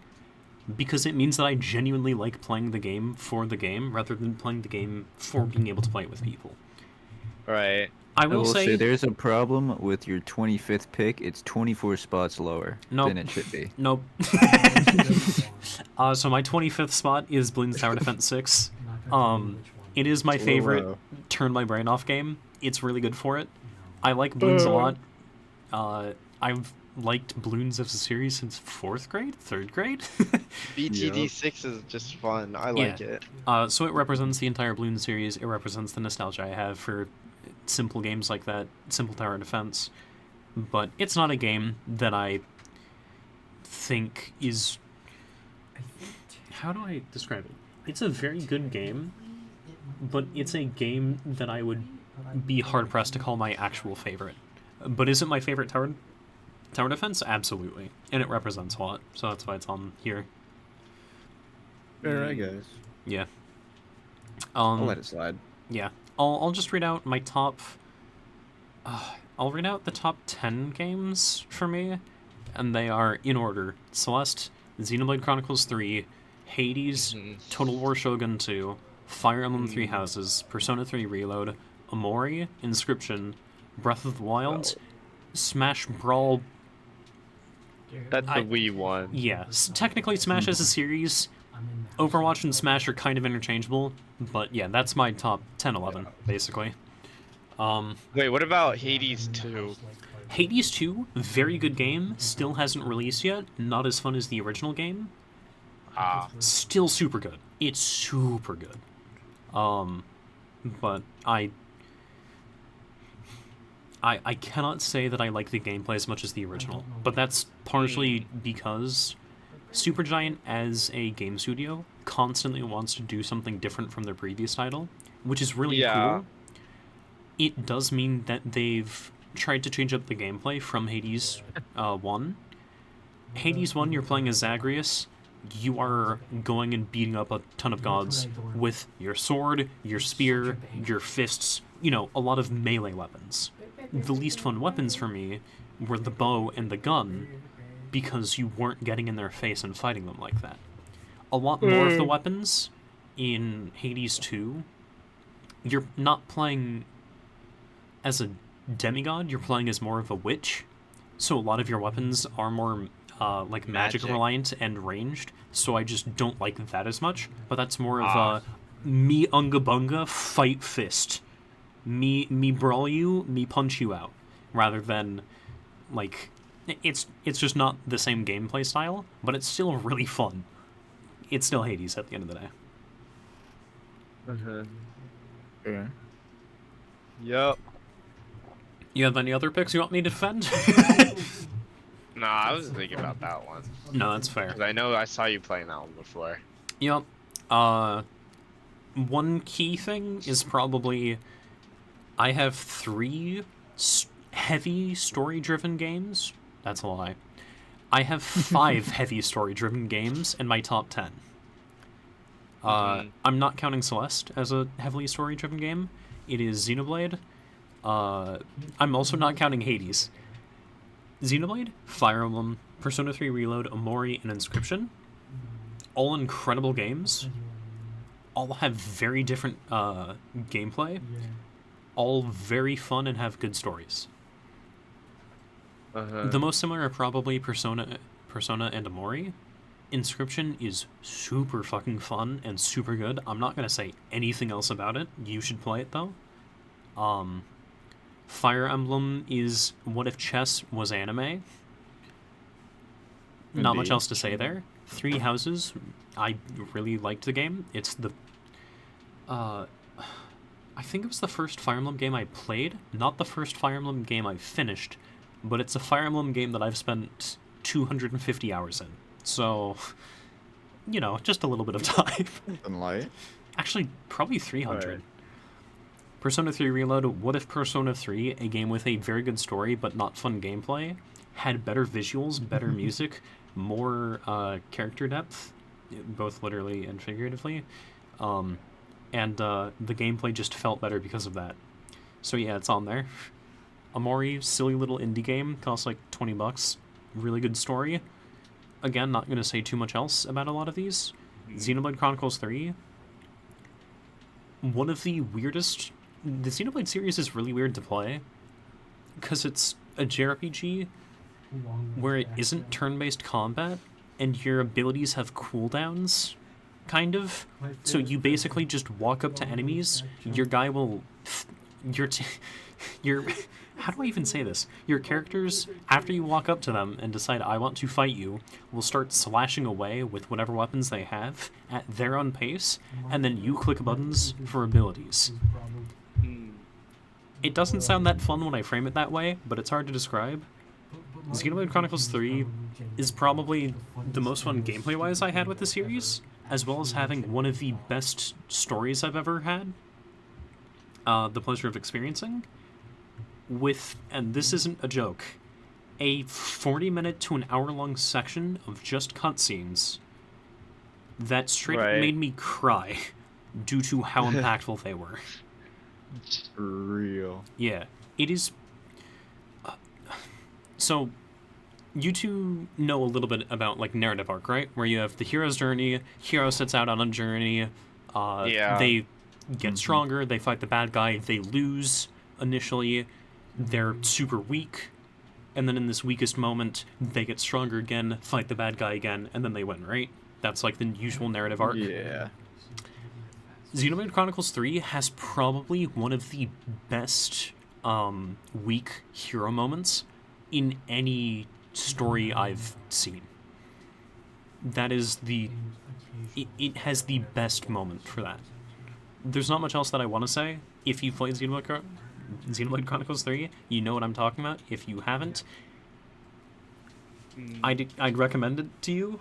Speaker 1: because it means that I genuinely like playing the game for the game rather than playing the game for being able to play it with people.
Speaker 2: Right.
Speaker 1: I
Speaker 4: I
Speaker 1: will say
Speaker 4: there's a problem with your 25th pick. It's 24 spots lower
Speaker 1: Nope.
Speaker 4: than it should be.
Speaker 1: Nope. So my 25th spot is Bloons Tower Defense 6. It is my favorite
Speaker 4: low.
Speaker 1: turn my brain off game. It's really good for it. I like Bloons a lot. I've liked Bloons as a series since 4th grade? 3rd grade?
Speaker 5: BTD6 is just fun. I like it.
Speaker 1: So it represents the entire Bloons series. It represents the nostalgia I have for simple games like that, simple tower defense. But it's not a game that I think is... How do I describe it? It's a very good game, but it's a game that I would be hard-pressed to call my actual favorite. But is it my favorite tower defense? Absolutely. And it represents a lot, so that's why it's on here.
Speaker 4: Alright, guys.
Speaker 1: Yeah.
Speaker 4: I'll let it slide.
Speaker 1: Yeah, I'll just read out my top... I'll read out the top 10 games for me, and they are in order. Celeste, Xenoblade Chronicles 3, Hades, Total War Shogun 2, Fire Emblem Three Houses, Persona 3 Reload, Omori, Inscription, Breath of the Wild, Smash Brawl...
Speaker 2: That's the Wii one.
Speaker 1: Yeah, technically Smash as a series, Overwatch and Smash are kind of interchangeable, but yeah, that's my top 10, 11, basically.
Speaker 2: Wait, what about Hades 2?
Speaker 1: Hades 2, very good game, still hasn't released yet, not as fun as the original game. Still super good. It's super good. But I cannot say that I like the gameplay as much as the original, but that's partially because Supergiant as a game studio constantly wants to do something different from their previous title, which is really cool. It does mean that they've tried to change up the gameplay from Hades 1. Hades 1, you're playing as Zagreus. You are going and beating up a ton of gods with your sword, your spear, your fists, you know, a lot of melee weapons. The least fun weapons for me were the bow and the gun, because you weren't getting in their face and fighting them like that. A lot more of the weapons in Hades 2, you're not playing as a demigod, you're playing as more of a witch. So a lot of your weapons are more like magic reliant and ranged, so I just don't like that as much. But that's more of a me unga bunga fight fist. Me brawl you, me punch you out, rather than like it's just not the same gameplay style, but it's still really fun. It's still Hades at the end of the day.
Speaker 4: Yeah.
Speaker 2: Yup.
Speaker 1: You have any other picks you want me to defend?
Speaker 2: Nah, I was thinking about that one.
Speaker 1: No, that's fair.
Speaker 2: 'Cause I know I saw you playing that one before.
Speaker 1: Yep. One key thing is probably I have 3 heavy story-driven games. That's a lie. I have 5 heavy story-driven games in my top 10. I'm not counting Celeste as a heavily story-driven game. It is Xenoblade. I'm also not counting Hades. Xenoblade, Fire Emblem, Persona 3 Reload, Omori, and Inscription. all incredible games, all have very different gameplay, all very fun and have good stories. The most similar are probably Persona and Amori. Inscription is super fucking fun and super good. I'm not gonna say anything else about it. You should play it though. Fire Emblem is what if chess was anime. Not much
Speaker 4: Indeed.
Speaker 1: else to say there. Three Houses, I really liked the game. It's the I think it was the first Fire Emblem game I played, not the first Fire Emblem game I finished, but it's a Fire Emblem game that I've spent 250 hours in. So, you know, just a little bit of time.
Speaker 4: Something light.
Speaker 1: Actually, probably 300.
Speaker 4: Alright.
Speaker 1: Persona 3 Reload, what if Persona 3, a game with a very good story but not fun gameplay, had better visuals, better music, more character depth, both literally and figuratively, and the gameplay just felt better because of that. So yeah, it's on there. Amori, silly little indie game, costs like $20. Really good story. Again, not going to say too much else about a lot of these. Xenoblade Chronicles 3. One of the weirdest... The Xenoblade series is really weird to play, because it's a JRPG where it isn't turn-based combat, and your abilities have cooldowns, kind of. So you basically just walk up to enemies, your guy will... Your how do I even say this? Your characters, after you walk up to them and decide, I want to fight you, will start slashing away with whatever weapons they have at their own pace, and then you click buttons for abilities. It doesn't sound that fun when I frame it that way, but it's hard to describe. Xenoblade Chronicles 3 is probably the most fun gameplay-wise I had with the series, as well as having one of the best stories I've ever had. The pleasure of experiencing. With, and this isn't a joke, a 40-minute to an hour-long section of just cutscenes that straight up
Speaker 2: Right.
Speaker 1: made me cry due to how impactful they were.
Speaker 4: For real.
Speaker 1: Yeah, it is... so, you two know a little bit about, like, narrative arc, right? Where you have the hero's journey, hero sets out on a journey,
Speaker 2: Yeah.
Speaker 1: they get stronger, they fight the bad guy, they lose initially, they're super weak, and then in this weakest moment, they get stronger again, fight the bad guy again, and then they win, right? That's like the usual narrative arc.
Speaker 4: Yeah.
Speaker 1: Xenoblade Chronicles 3 has probably one of the best weak hero moments in any story I've seen. That is the... It has the best moment for that. There's not much else that I want to say. If you've played Xenoblade Chronicles 3, you know what I'm talking about. If you haven't, I'd recommend it to you.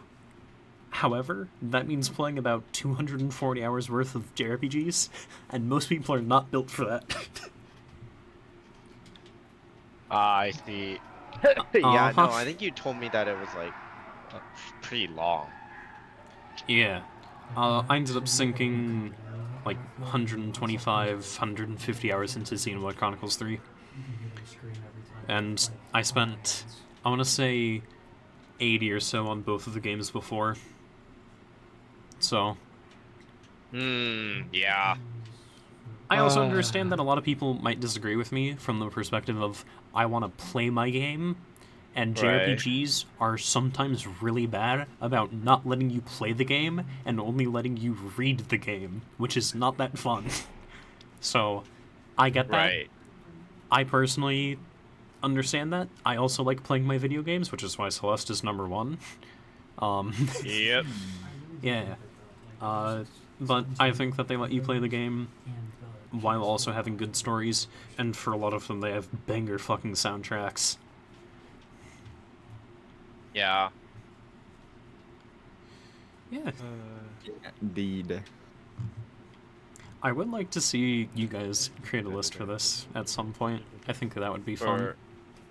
Speaker 1: However, that means playing about 240 hours worth of JRPGs, and most people are not built for that.
Speaker 2: I see.
Speaker 5: Yeah, no,
Speaker 1: Uh-huh.
Speaker 5: I think you told me that it was like
Speaker 2: Pretty long.
Speaker 1: Yeah. I ended up sinking like 125, 150 hours into Xenoblade Chronicles 3. And I spent, I want to say, 80 or so on both of the games before. So,
Speaker 2: Yeah.
Speaker 1: I also understand that a lot of people might disagree with me from the perspective of, I want to play my game, and
Speaker 2: Right.
Speaker 1: JRPGs are sometimes really bad about not letting you play the game and only letting you read the game, which is not that fun. So, I get that.
Speaker 2: Right.
Speaker 1: I personally understand that. I also like playing my video games, which is why Celeste is number one.
Speaker 2: Yep.
Speaker 1: Yeah. But I think that they let you play the game while also having good stories, and for a lot of them they have banger fucking soundtracks.
Speaker 2: Yeah.
Speaker 1: Yeah.
Speaker 4: Indeed.
Speaker 1: I would like to see you guys create a list for this at some point. I think that would be fun.
Speaker 2: Or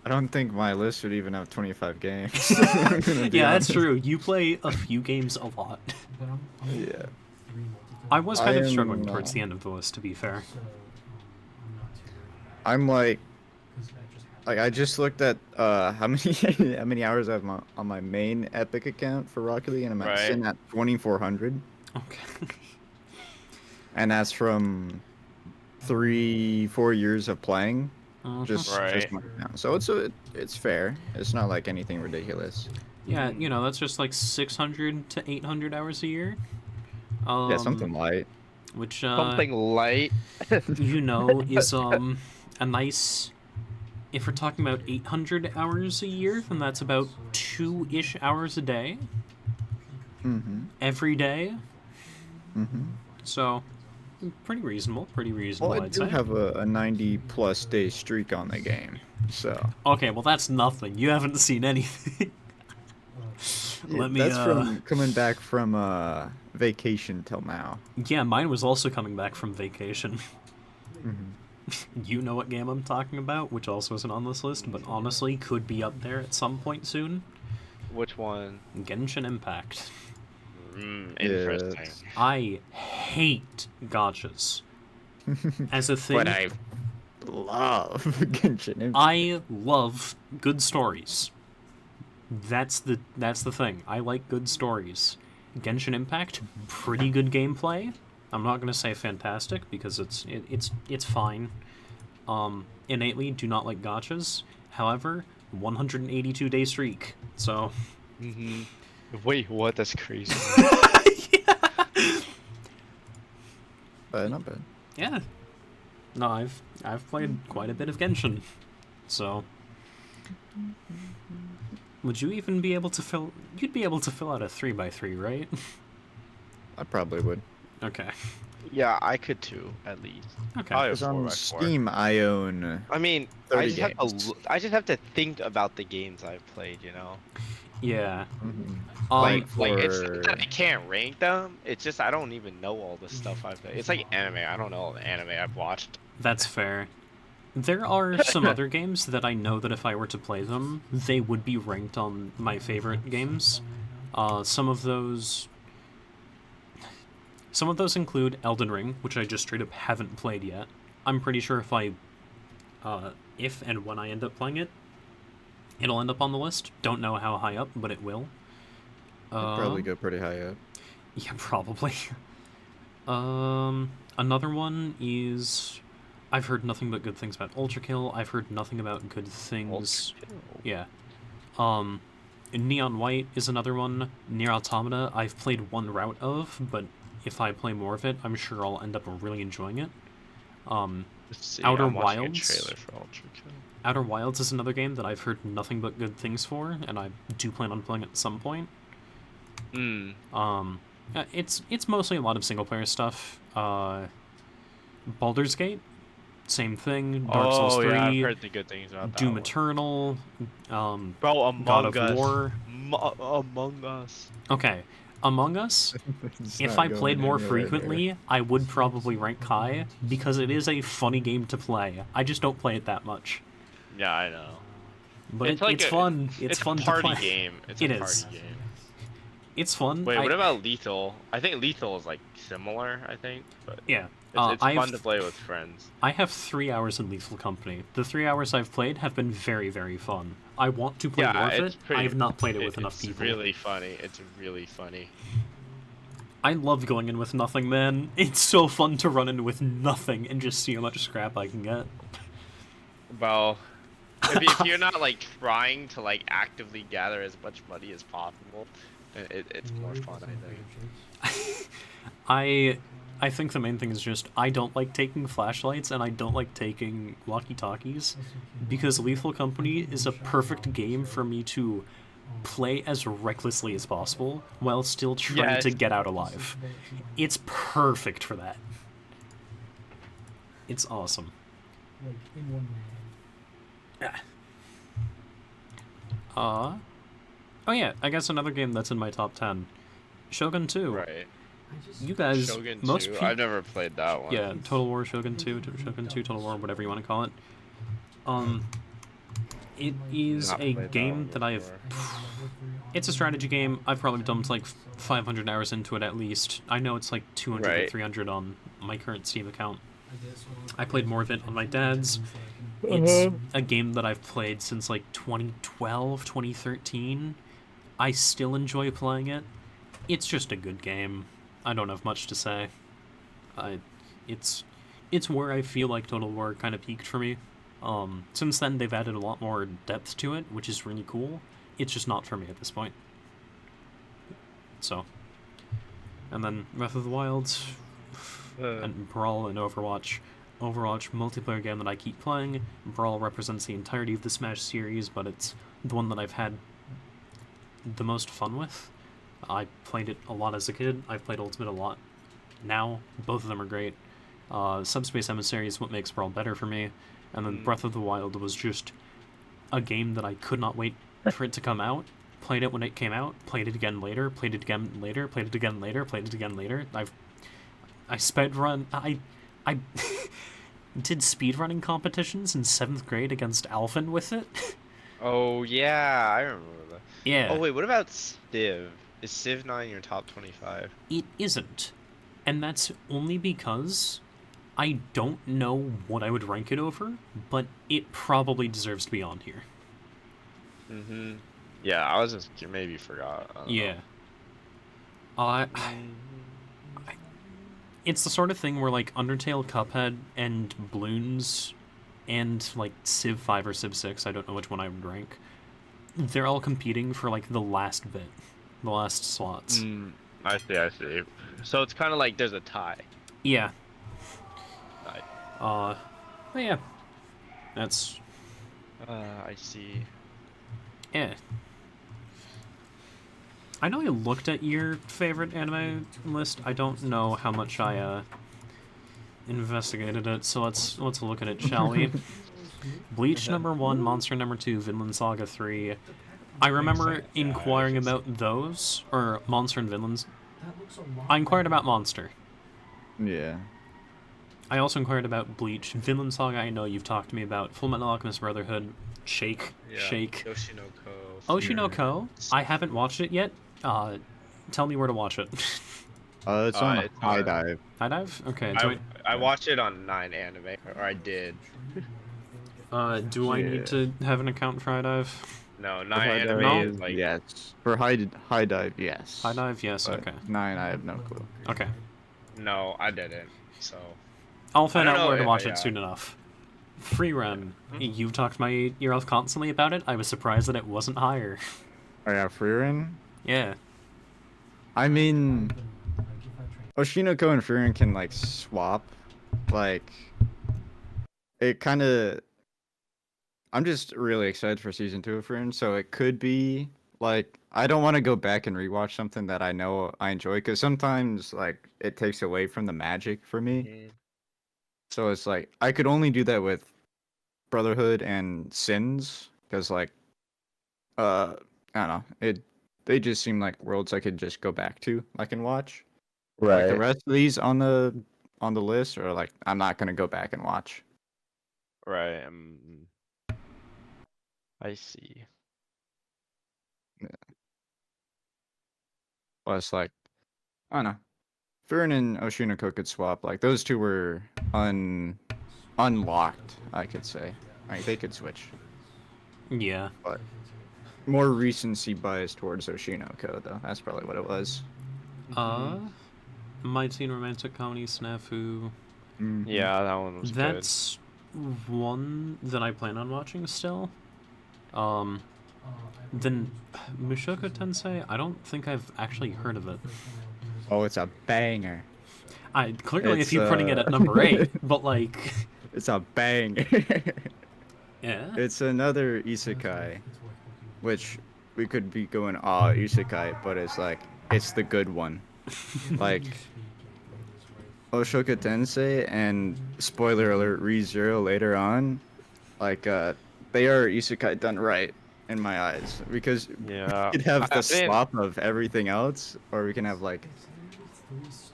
Speaker 4: I don't think my list would even have 25 games. I'm gonna be
Speaker 1: Yeah, that's
Speaker 4: honest.
Speaker 1: true. You play a few games a lot.
Speaker 4: Yeah.
Speaker 1: I was kind
Speaker 4: I
Speaker 1: of
Speaker 4: am,
Speaker 1: struggling towards the end of the list, to be fair.
Speaker 4: I'm like Like I just looked at how many how many hours I have on my main Epic account for Rocket League, and I'm
Speaker 2: Right.
Speaker 4: sitting at 2,400,
Speaker 1: Okay.
Speaker 4: and that's from 3-4 years of playing.
Speaker 1: Mhm.
Speaker 4: Just
Speaker 2: Right.
Speaker 4: my account. So it's fair. It's not like anything ridiculous.
Speaker 1: Yeah, you know, that's just like 600 to 800 hours a year.
Speaker 4: Yeah, something light.
Speaker 1: Which
Speaker 5: Something light.
Speaker 1: you know is a nice. If we're talking about 800 hours a year, then that's about 2-ish hours a day
Speaker 4: Mm-hmm.
Speaker 1: every day.
Speaker 4: Mm-hmm.
Speaker 1: So, pretty reasonable. Pretty reasonable,
Speaker 4: Well, I
Speaker 1: I'd
Speaker 4: do
Speaker 1: say.
Speaker 4: have a 90+ day streak on the game, so
Speaker 1: Okay, well that's nothing. You haven't seen anything. Let me.
Speaker 4: that's from coming back from vacation till now.
Speaker 1: Yeah, mine was also coming back from vacation.
Speaker 4: Mm-hmm.
Speaker 1: You know what game I'm talking about, which also isn't on this list, but honestly could be up there at some point soon.
Speaker 2: Which one?
Speaker 1: Genshin Impact.
Speaker 2: Interesting.
Speaker 4: Yes.
Speaker 1: I hate gotchas. As a thing,
Speaker 4: But I love Genshin Impact.
Speaker 1: I love good stories. That's the thing. I like good stories. Genshin Impact, pretty good gameplay. I'm not gonna say fantastic because it's fine. Innately do not like gotchas. However, 182 day streak. So
Speaker 5: Mm-hmm. Wait, what? That's crazy.
Speaker 4: But not bad.
Speaker 1: yeah. No, I've played quite a bit of Genshin. So would you even be able to fill you'd be able to fill out a 3x3, right?
Speaker 4: I probably would.
Speaker 1: Okay.
Speaker 5: Yeah, I could too, at least.
Speaker 1: Okay.
Speaker 2: Probably a
Speaker 4: Because on
Speaker 2: 4x4.
Speaker 4: Steam, I own.
Speaker 5: I mean,
Speaker 4: 30 games.
Speaker 5: I just have to think about the games I've played, you know.
Speaker 1: Yeah.
Speaker 4: Mhm.
Speaker 2: Like it's
Speaker 4: for-
Speaker 2: not that I can't rank them. It's just I don't even know all the stuff I've played. It's like anime. I don't know all the anime I've watched.
Speaker 1: That's fair. There are some other games that I know that if I were to play them, they would be ranked on my favorite games. Some of those include Elden Ring, which I just straight up haven't played yet. I'm pretty sure if and when I end up playing it, it'll end up on the list. Don't know how high up, but it will.
Speaker 4: Probably go pretty high up.
Speaker 1: Yeah, probably. Another one is I've heard nothing but good things about Ultra Kill. I've heard nothing about good things. Yeah. Neon White is another one. Nier Automata, I've played one route of, but if I play more of it, I'm sure I'll end up really enjoying it.
Speaker 2: Let's see,
Speaker 1: Outer
Speaker 2: I'm watching
Speaker 1: Wilds?
Speaker 2: A trailer for Ultra Kill.
Speaker 1: Outer Wilds is another game that I've heard nothing but good things for, and I do plan on playing at some point.
Speaker 2: Hmm.
Speaker 1: It's mostly a lot of single player stuff. Baldur's Gate, same thing. Dark Souls 3,
Speaker 2: yeah, I've heard the good things about that
Speaker 1: Doom
Speaker 2: one.
Speaker 1: Eternal,
Speaker 2: Bro, Among
Speaker 1: God of
Speaker 2: Us.
Speaker 1: War.
Speaker 2: Among Us.
Speaker 1: Okay, Among Us.
Speaker 4: It's
Speaker 1: If
Speaker 4: not
Speaker 1: I played
Speaker 4: going
Speaker 1: more
Speaker 4: anywhere there.
Speaker 1: frequently, I would probably rank high because it is a funny game to play. I just don't play it that much,
Speaker 2: Yeah, I know.
Speaker 1: but
Speaker 2: It's like
Speaker 1: it's
Speaker 2: a-
Speaker 1: fun. It's
Speaker 2: a
Speaker 1: fun
Speaker 2: party
Speaker 1: to play.
Speaker 2: game. It's
Speaker 1: It
Speaker 2: a party
Speaker 1: is.
Speaker 2: game.
Speaker 1: It's fun.
Speaker 2: Wait,
Speaker 1: I-
Speaker 2: what about Lethal? I think Lethal is like similar. I think, but
Speaker 1: Yeah.
Speaker 2: it's
Speaker 1: I've-
Speaker 2: fun to play with friends.
Speaker 1: I have 3 hours in Lethal Company. The 3 hours I've played have been very, very fun. I want to play
Speaker 2: Yeah,
Speaker 1: more of
Speaker 2: it's
Speaker 1: it.
Speaker 2: pretty-
Speaker 1: I have not played it with enough
Speaker 2: It's
Speaker 1: people.
Speaker 2: really funny. It's really funny.
Speaker 1: I love going in with nothing, man. It's so fun to run in with nothing and just see how much scrap I can get.
Speaker 2: Well, if you're not like trying to like actively gather as much money as possible, then it's more fun. I think.
Speaker 1: I think the main thing is just I don't like taking flashlights and I don't like taking walkie-talkies because Lethal Company is a perfect game for me to play as recklessly as possible while still trying
Speaker 2: Yes.
Speaker 1: to get out alive. It's perfect for that. It's awesome.
Speaker 3: Like in one man.
Speaker 1: Oh yeah, I guess another game that's in my top 10. Shogun 2.
Speaker 2: Right.
Speaker 1: You guys,
Speaker 2: Shogun
Speaker 1: most
Speaker 2: 2.
Speaker 1: people,
Speaker 2: I've never played that one.
Speaker 1: yeah, Total War Shogun 2, Shogun 2 Total War, whatever you want to call it. It is
Speaker 2: Not
Speaker 1: a
Speaker 2: played that
Speaker 1: game
Speaker 2: one
Speaker 1: that I've.
Speaker 2: before.
Speaker 1: It's a strategy game. I've probably dumped like 500 hours into it at least. I know it's like 200 or
Speaker 2: Right.
Speaker 1: 300 on my current Steam account. I played more of it on my dad's. It's a game that I've played since like 2012, 2013. I still enjoy playing it. It's just a good game. I don't have much to say. I, it's where I feel like Total War kind of peaked for me. Since then, they've added a lot more depth to it, which is really cool. It's just not for me at this point. So, and then Breath of the Wild, and Brawl and Overwatch. Overwatch, multiplayer game that I keep playing. Brawl represents the entirety of the Smash series, but it's the one that I've had the most fun with. I played it a lot as a kid. I've played Ultimate a lot now. Both of them are great. Subspace Emissary is what makes Brawl better for me. And then Breath of the Wild was just a game that I could not wait for it to come out. Played it when it came out, played it again later, played it again later, played it again later, played it again later. I speedrun. I did speedrunning competitions in 7th grade against Alphen with it.
Speaker 2: Oh yeah, I remember that.
Speaker 1: Yeah.
Speaker 2: Oh wait, what about Civ? Is Civ not in your top 25?
Speaker 1: It isn't. And that's only because I don't know what I would rank it over, but it probably deserves to be on here.
Speaker 2: Mm-hmm. Yeah, I was just maybe forgot. I don't
Speaker 1: Yeah.
Speaker 2: know.
Speaker 1: It's the sort of thing where like Undertale, Cuphead, and Bloons, and like Civ 5 or Civ 6, I don't know which one I would rank, they're all competing for like the last bit, the last slots.
Speaker 2: I see. So it's kind of like there's a tie.
Speaker 1: Yeah.
Speaker 2: Right.
Speaker 1: But yeah. That's,
Speaker 2: I see.
Speaker 1: yeah. I know I looked at your favorite anime list. I don't know how much I investigated it, so let's look at it, shall we? Bleach number 1, Monster number 2, Vinland Saga 3. I remember inquiring about those, or Monster and Vinland's. I inquired about Monster.
Speaker 4: Yeah.
Speaker 1: I also inquired about Bleach. Vinland Saga, I know you've talked to me about. Fullmetal Alchemist Brotherhood, Shake.
Speaker 2: Yoshinoko.
Speaker 1: Oshinoko, I haven't watched it yet. Tell me where to watch it.
Speaker 4: It's on
Speaker 2: it's
Speaker 4: High
Speaker 2: on-
Speaker 4: Dive.
Speaker 1: High Dive? Okay.
Speaker 2: I watched it on 9 Anime, or I did.
Speaker 1: Do I need to have an account for High Dive?
Speaker 2: No, 9
Speaker 4: For High
Speaker 2: Anime
Speaker 4: Dive,
Speaker 2: is like
Speaker 4: yes. For High Dive, yes.
Speaker 1: High Dive, yes,
Speaker 4: But
Speaker 1: okay.
Speaker 4: 9, I have no clue.
Speaker 1: Okay.
Speaker 2: no, I didn't. So
Speaker 1: I'll find
Speaker 2: I don't
Speaker 1: out where
Speaker 2: know,
Speaker 1: to watch
Speaker 2: yeah.
Speaker 1: it soon enough. Free Run. You've talked my ear off constantly about it. I was surprised that it wasn't higher.
Speaker 4: Oh yeah, Frieren?
Speaker 1: Yeah.
Speaker 4: I mean, Oshinoko and Frieren can like swap. Like, it kind of. I'm just really excited for season 2 of Frieren, so it could be like I don't want to go back and rewatch something that I know I enjoy, because sometimes like it takes away from the magic for me. So it's like I could only do that with Brotherhood and Sins, because like I don't know, they just seem like worlds I could just go back to, like, and watch. Like the rest of these on the list are like I'm not gonna go back and watch.
Speaker 2: right. I see.
Speaker 4: Plus, like, I don't know, Frieren and Oshinoko could swap. Like those two were unlocked, I could say. Like they could switch.
Speaker 1: Yeah.
Speaker 4: But more recency bias towards Oshinoko, though. That's probably what it was.
Speaker 1: My Teen Romantic Comedy Snafu.
Speaker 2: Yeah, that one was
Speaker 1: That's one that I plan on watching still. Then Mushoku Tensei, I don't think I've actually heard of it.
Speaker 4: Oh, it's a banger.
Speaker 1: I clearly
Speaker 4: It's,
Speaker 1: if you're putting it at number 8, but like
Speaker 4: It's a banger.
Speaker 1: yeah.
Speaker 4: It's another isekai, which we could be going, isekai, but it's like, it's the good one. Like, Oshoka Tensei and, spoiler alert, ReZero later on, like, they are isekai done right, in my eyes. Because
Speaker 2: Yeah.
Speaker 4: we could have
Speaker 2: I
Speaker 4: the
Speaker 2: mean-
Speaker 4: slop of everything else, or we can have, like,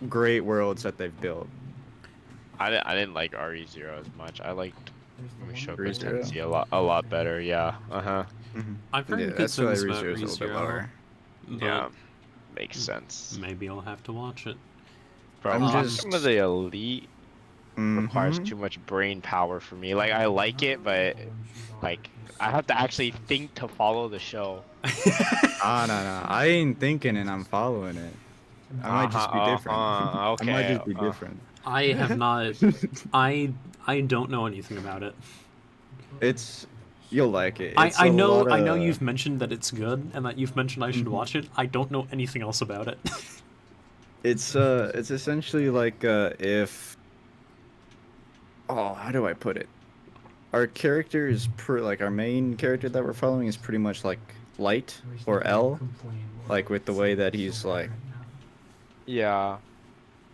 Speaker 4: great worlds that they've built.
Speaker 2: I didn't like RE0 as much. I liked Mushoku
Speaker 4: ReZero?
Speaker 2: Tensei a lot better. Yeah.
Speaker 1: I've heard
Speaker 4: Yeah,
Speaker 1: good
Speaker 4: that's why
Speaker 1: things about
Speaker 4: ReZero is a little bit
Speaker 1: ReZero,
Speaker 4: lower.
Speaker 1: but
Speaker 2: Yeah. Makes sense.
Speaker 1: maybe I'll have to watch it.
Speaker 2: Bro,
Speaker 4: I'm
Speaker 2: watch
Speaker 4: just-
Speaker 2: some of the elite requires
Speaker 4: Mhm.
Speaker 2: too much brain power for me. Like I like it, but like I have to actually think to follow the show.
Speaker 4: Ah, no. I ain't thinking and I'm following it. I might just be different. I might
Speaker 2: Okay.
Speaker 4: just be different.
Speaker 1: I have not. I don't know anything about it.
Speaker 4: It's you'll like it.
Speaker 1: I,
Speaker 4: It's
Speaker 1: I
Speaker 4: a
Speaker 1: know
Speaker 4: lot
Speaker 1: I know
Speaker 4: of-
Speaker 1: you've mentioned that it's good and that you've mentioned I should
Speaker 4: Mhm.
Speaker 1: watch it. I don't know anything else about it.
Speaker 4: It's essentially like if how do I put it? Our character is like our main character that we're following is pretty much like Light or L, like with the way that he's like
Speaker 2: Yeah.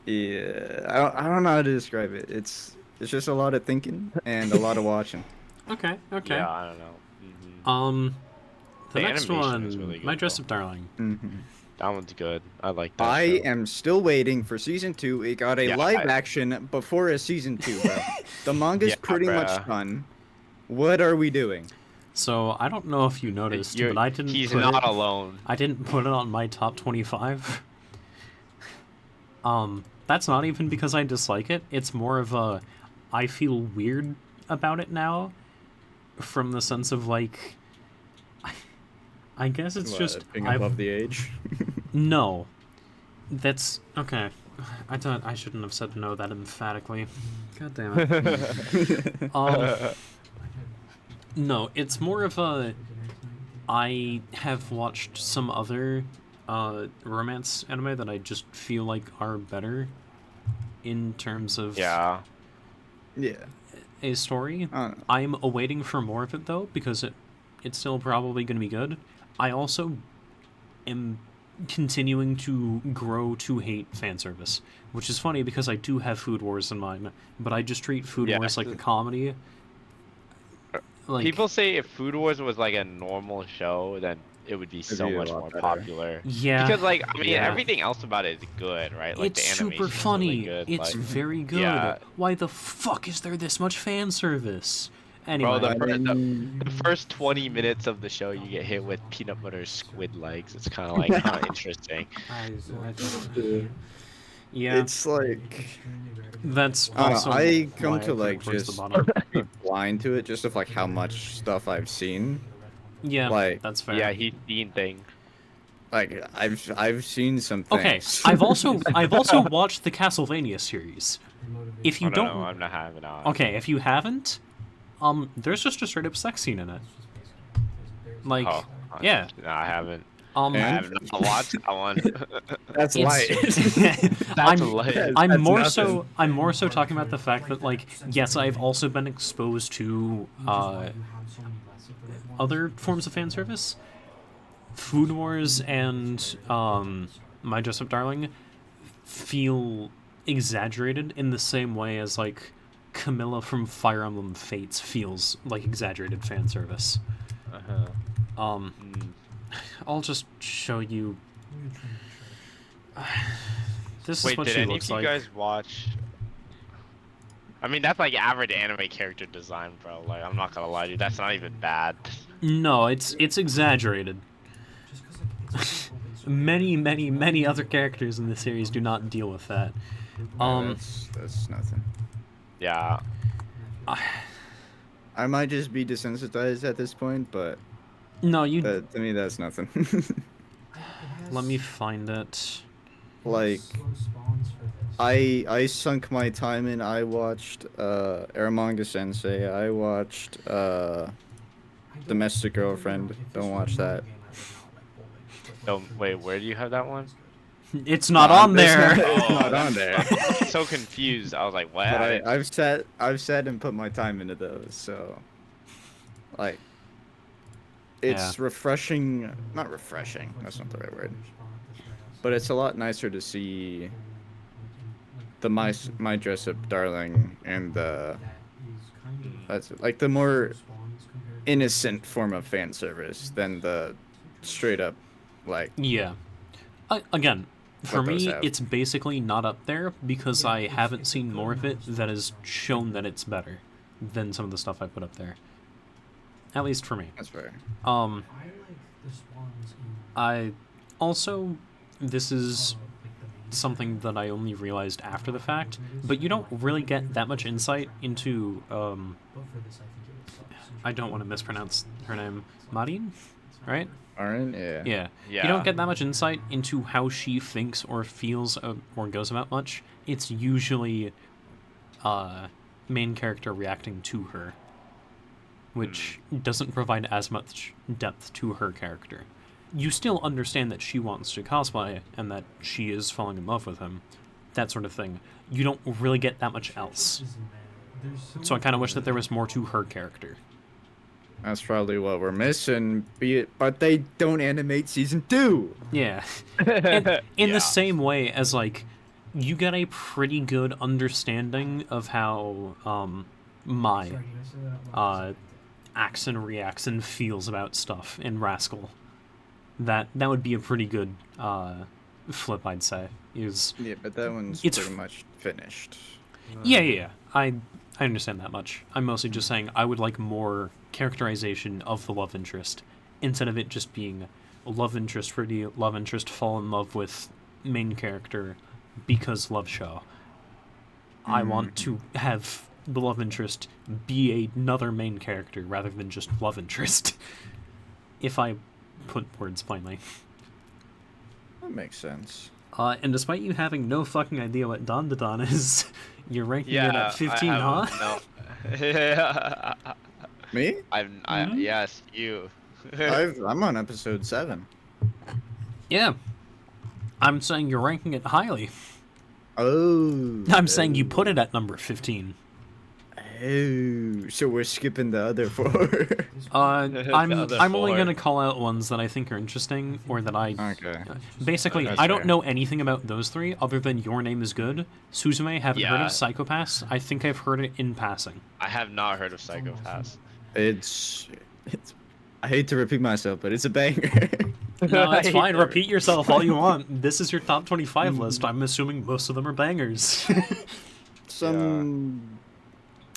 Speaker 4: yeah, I don't know how to describe it. It's just a lot of thinking and a lot of watching.
Speaker 1: Okay.
Speaker 2: Yeah, I don't know.
Speaker 1: The
Speaker 2: The
Speaker 1: next
Speaker 2: animation is
Speaker 1: one,
Speaker 2: really good,
Speaker 1: My Dress
Speaker 2: though.
Speaker 1: Up Darling.
Speaker 2: That one's good. I like that.
Speaker 4: I
Speaker 2: show.
Speaker 4: am still waiting for season 2. It got a
Speaker 2: Yeah,
Speaker 4: live action before a season 2, bro. The manga's
Speaker 2: Yeah,
Speaker 4: pretty much
Speaker 2: bruh.
Speaker 4: done. What are we doing?
Speaker 1: So I don't know if you noticed, but I didn't.
Speaker 2: He's
Speaker 1: put
Speaker 2: not
Speaker 1: it,
Speaker 2: alone.
Speaker 1: I didn't put it on my top 25. That's not even because I dislike it. It's more of a, I feel weird about it now, from the sense of like, I guess it's just
Speaker 4: being
Speaker 1: I've-
Speaker 4: above the age.
Speaker 1: No, that's okay. I thought I shouldn't have said no that emphatically. God damn it. No, it's more of a. I have watched some other romance anime that I just feel like are better in terms of
Speaker 2: Yeah.
Speaker 4: Yeah.
Speaker 1: a story.
Speaker 4: I don't know.
Speaker 1: I'm awaiting for more of it though because it's still probably going to be good. I also am continuing to grow to hate fan service, which is funny because I do have Food Wars in mine, but I just treat Food
Speaker 2: Yeah,
Speaker 1: Wars like a comedy. Like,
Speaker 2: People say if Food Wars was like a normal show, then it would be so
Speaker 4: be a
Speaker 2: much
Speaker 4: lot
Speaker 2: more
Speaker 4: better.
Speaker 2: popular.
Speaker 1: yeah,
Speaker 2: Because like I mean
Speaker 1: yeah.
Speaker 2: everything else about it is good, right? Like
Speaker 1: it's
Speaker 2: the animation
Speaker 1: super funny.
Speaker 2: is really good.
Speaker 1: It's
Speaker 2: like,
Speaker 1: very good.
Speaker 2: yeah.
Speaker 1: Why the fuck is there this much fan service? Anyway,
Speaker 2: Bro,
Speaker 4: I
Speaker 2: the
Speaker 4: mean,
Speaker 2: first 20 minutes of the show, you get hit with peanut butter squid legs. It's kind of like kind of interesting.
Speaker 1: yeah,
Speaker 4: it's like
Speaker 1: that's
Speaker 4: I don't know,
Speaker 1: also
Speaker 4: I come
Speaker 1: why
Speaker 4: to,
Speaker 1: I put it
Speaker 4: like,
Speaker 1: towards
Speaker 4: just-
Speaker 1: the bottom.
Speaker 4: be blind to it just of like how much stuff I've seen.
Speaker 1: Yeah,
Speaker 4: like-
Speaker 1: that's fair.
Speaker 2: Yeah, he's seen things.
Speaker 4: Like I've seen some things.
Speaker 1: Okay, I've also watched the Castlevania series. If you
Speaker 2: I
Speaker 1: don't,
Speaker 2: know, I'm not having on.
Speaker 1: okay, if you haven't, there's just a straight up sex scene in it. Like,
Speaker 2: Oh,
Speaker 1: yeah,
Speaker 2: No, I haven't.
Speaker 1: um,
Speaker 2: I
Speaker 4: And?
Speaker 2: have not watched that one.
Speaker 4: That's
Speaker 1: it's,
Speaker 2: That's
Speaker 1: I'm,
Speaker 2: light.
Speaker 1: I'm
Speaker 4: That's
Speaker 1: more
Speaker 4: nothing.
Speaker 1: so I'm more so talking about the fact that like yes, I've also been exposed to other forms of fan service. Food Wars and My Dress Up Darling feel exaggerated in the same way as like Camilla from Fire Emblem Fates feels like exaggerated fan service.
Speaker 2: Uh-huh.
Speaker 1: I'll just show you. This is
Speaker 2: Wait,
Speaker 1: what
Speaker 2: did
Speaker 1: she
Speaker 2: any
Speaker 1: looks
Speaker 2: of you
Speaker 1: like.
Speaker 2: guys watch? I mean, that's like average anime character design, bro. Like, I'm not gonna lie to you, that's not even bad.
Speaker 1: No, it's exaggerated. Many other characters in the series do not deal with that.
Speaker 4: That's nothing.
Speaker 2: Yeah.
Speaker 4: I might just be desensitized at this point, but
Speaker 1: No, you.
Speaker 4: to me that's nothing.
Speaker 1: Let me find it.
Speaker 4: like I sunk my time in. I watched Aramanga Sensei. I watched Domestic Girlfriend. Don't watch that.
Speaker 2: Oh, wait, where do you have that one?
Speaker 1: It's not on
Speaker 4: It's
Speaker 1: there.
Speaker 4: not- it's
Speaker 2: Oh,
Speaker 4: not on there.
Speaker 2: I'm so confused. I was like, what?
Speaker 4: But I've sat and put my time into those, so like it's refreshing. Not refreshing. That's not the right word. But it's a lot nicer to see the my Dress Up Darling and the that's like the more innocent form of fan service than the straight up like
Speaker 1: Yeah. Again, for
Speaker 4: What those
Speaker 1: me,
Speaker 4: have.
Speaker 1: it's basically not up there because I haven't seen more of it that has shown that it's better than some of the stuff I put up there. At least for me.
Speaker 4: that's fair.
Speaker 1: I also, this is something that I only realized after the fact, but you don't really get that much insight into, I don't want to mispronounce her name, Marin, right?
Speaker 4: Aren't? Yeah.
Speaker 1: Yeah.
Speaker 2: Yeah.
Speaker 1: You don't get that much insight into how she thinks or feels or goes about much. It's usually main character reacting to her, which doesn't provide as much depth to her character. You still understand that she wants to cosplay and that she is falling in love with him, that sort of thing. You don't really get that much else. So I kind of wish that there was more to her character.
Speaker 4: That's probably what we're missing. But they don't animate season 2.
Speaker 1: Yeah. In
Speaker 2: Yeah.
Speaker 1: the same way as, like, you get a pretty good understanding of how Mai acts and reacts and feels about stuff in Rascal. That would be a pretty good flip, I'd say. Is
Speaker 4: Yeah, but that one's
Speaker 1: It's
Speaker 4: pretty much finished.
Speaker 1: yeah. I understand that much. I'm mostly just saying I would like more characterization of the love interest instead of it just being love interest pretty, love interest fall in love with main character because love show. I want to have the love interest be another main character rather than just love interest. If I put words plainly.
Speaker 4: That makes sense.
Speaker 1: And despite you having no fucking idea what Don is, you're ranking it
Speaker 2: Yeah.
Speaker 1: at 15, huh?
Speaker 2: No.
Speaker 4: Me?
Speaker 2: Yes, you.
Speaker 4: I'm on episode 7.
Speaker 1: Yeah. I'm saying you're ranking it highly.
Speaker 4: Oh.
Speaker 1: I'm saying you put it at number 15.
Speaker 4: Oh, so we're skipping the other 4.
Speaker 1: I'm
Speaker 2: other
Speaker 1: only
Speaker 2: 4.
Speaker 1: gonna call out ones that I think are interesting or that I
Speaker 4: Okay.
Speaker 1: basically
Speaker 4: That's
Speaker 1: I don't
Speaker 4: fair.
Speaker 1: know anything about those 3 other than Your Name is Good. Suzume, haven't heard
Speaker 2: Yeah.
Speaker 1: of Psychopaths. I think I've heard it in passing.
Speaker 2: I have not heard of Psychopaths.
Speaker 4: It's I hate to repeat myself, but it's a banger.
Speaker 1: No, that's fine. Repeat yourself all you want. This is your top 25 list. I'm assuming most of them are bangers.
Speaker 4: Some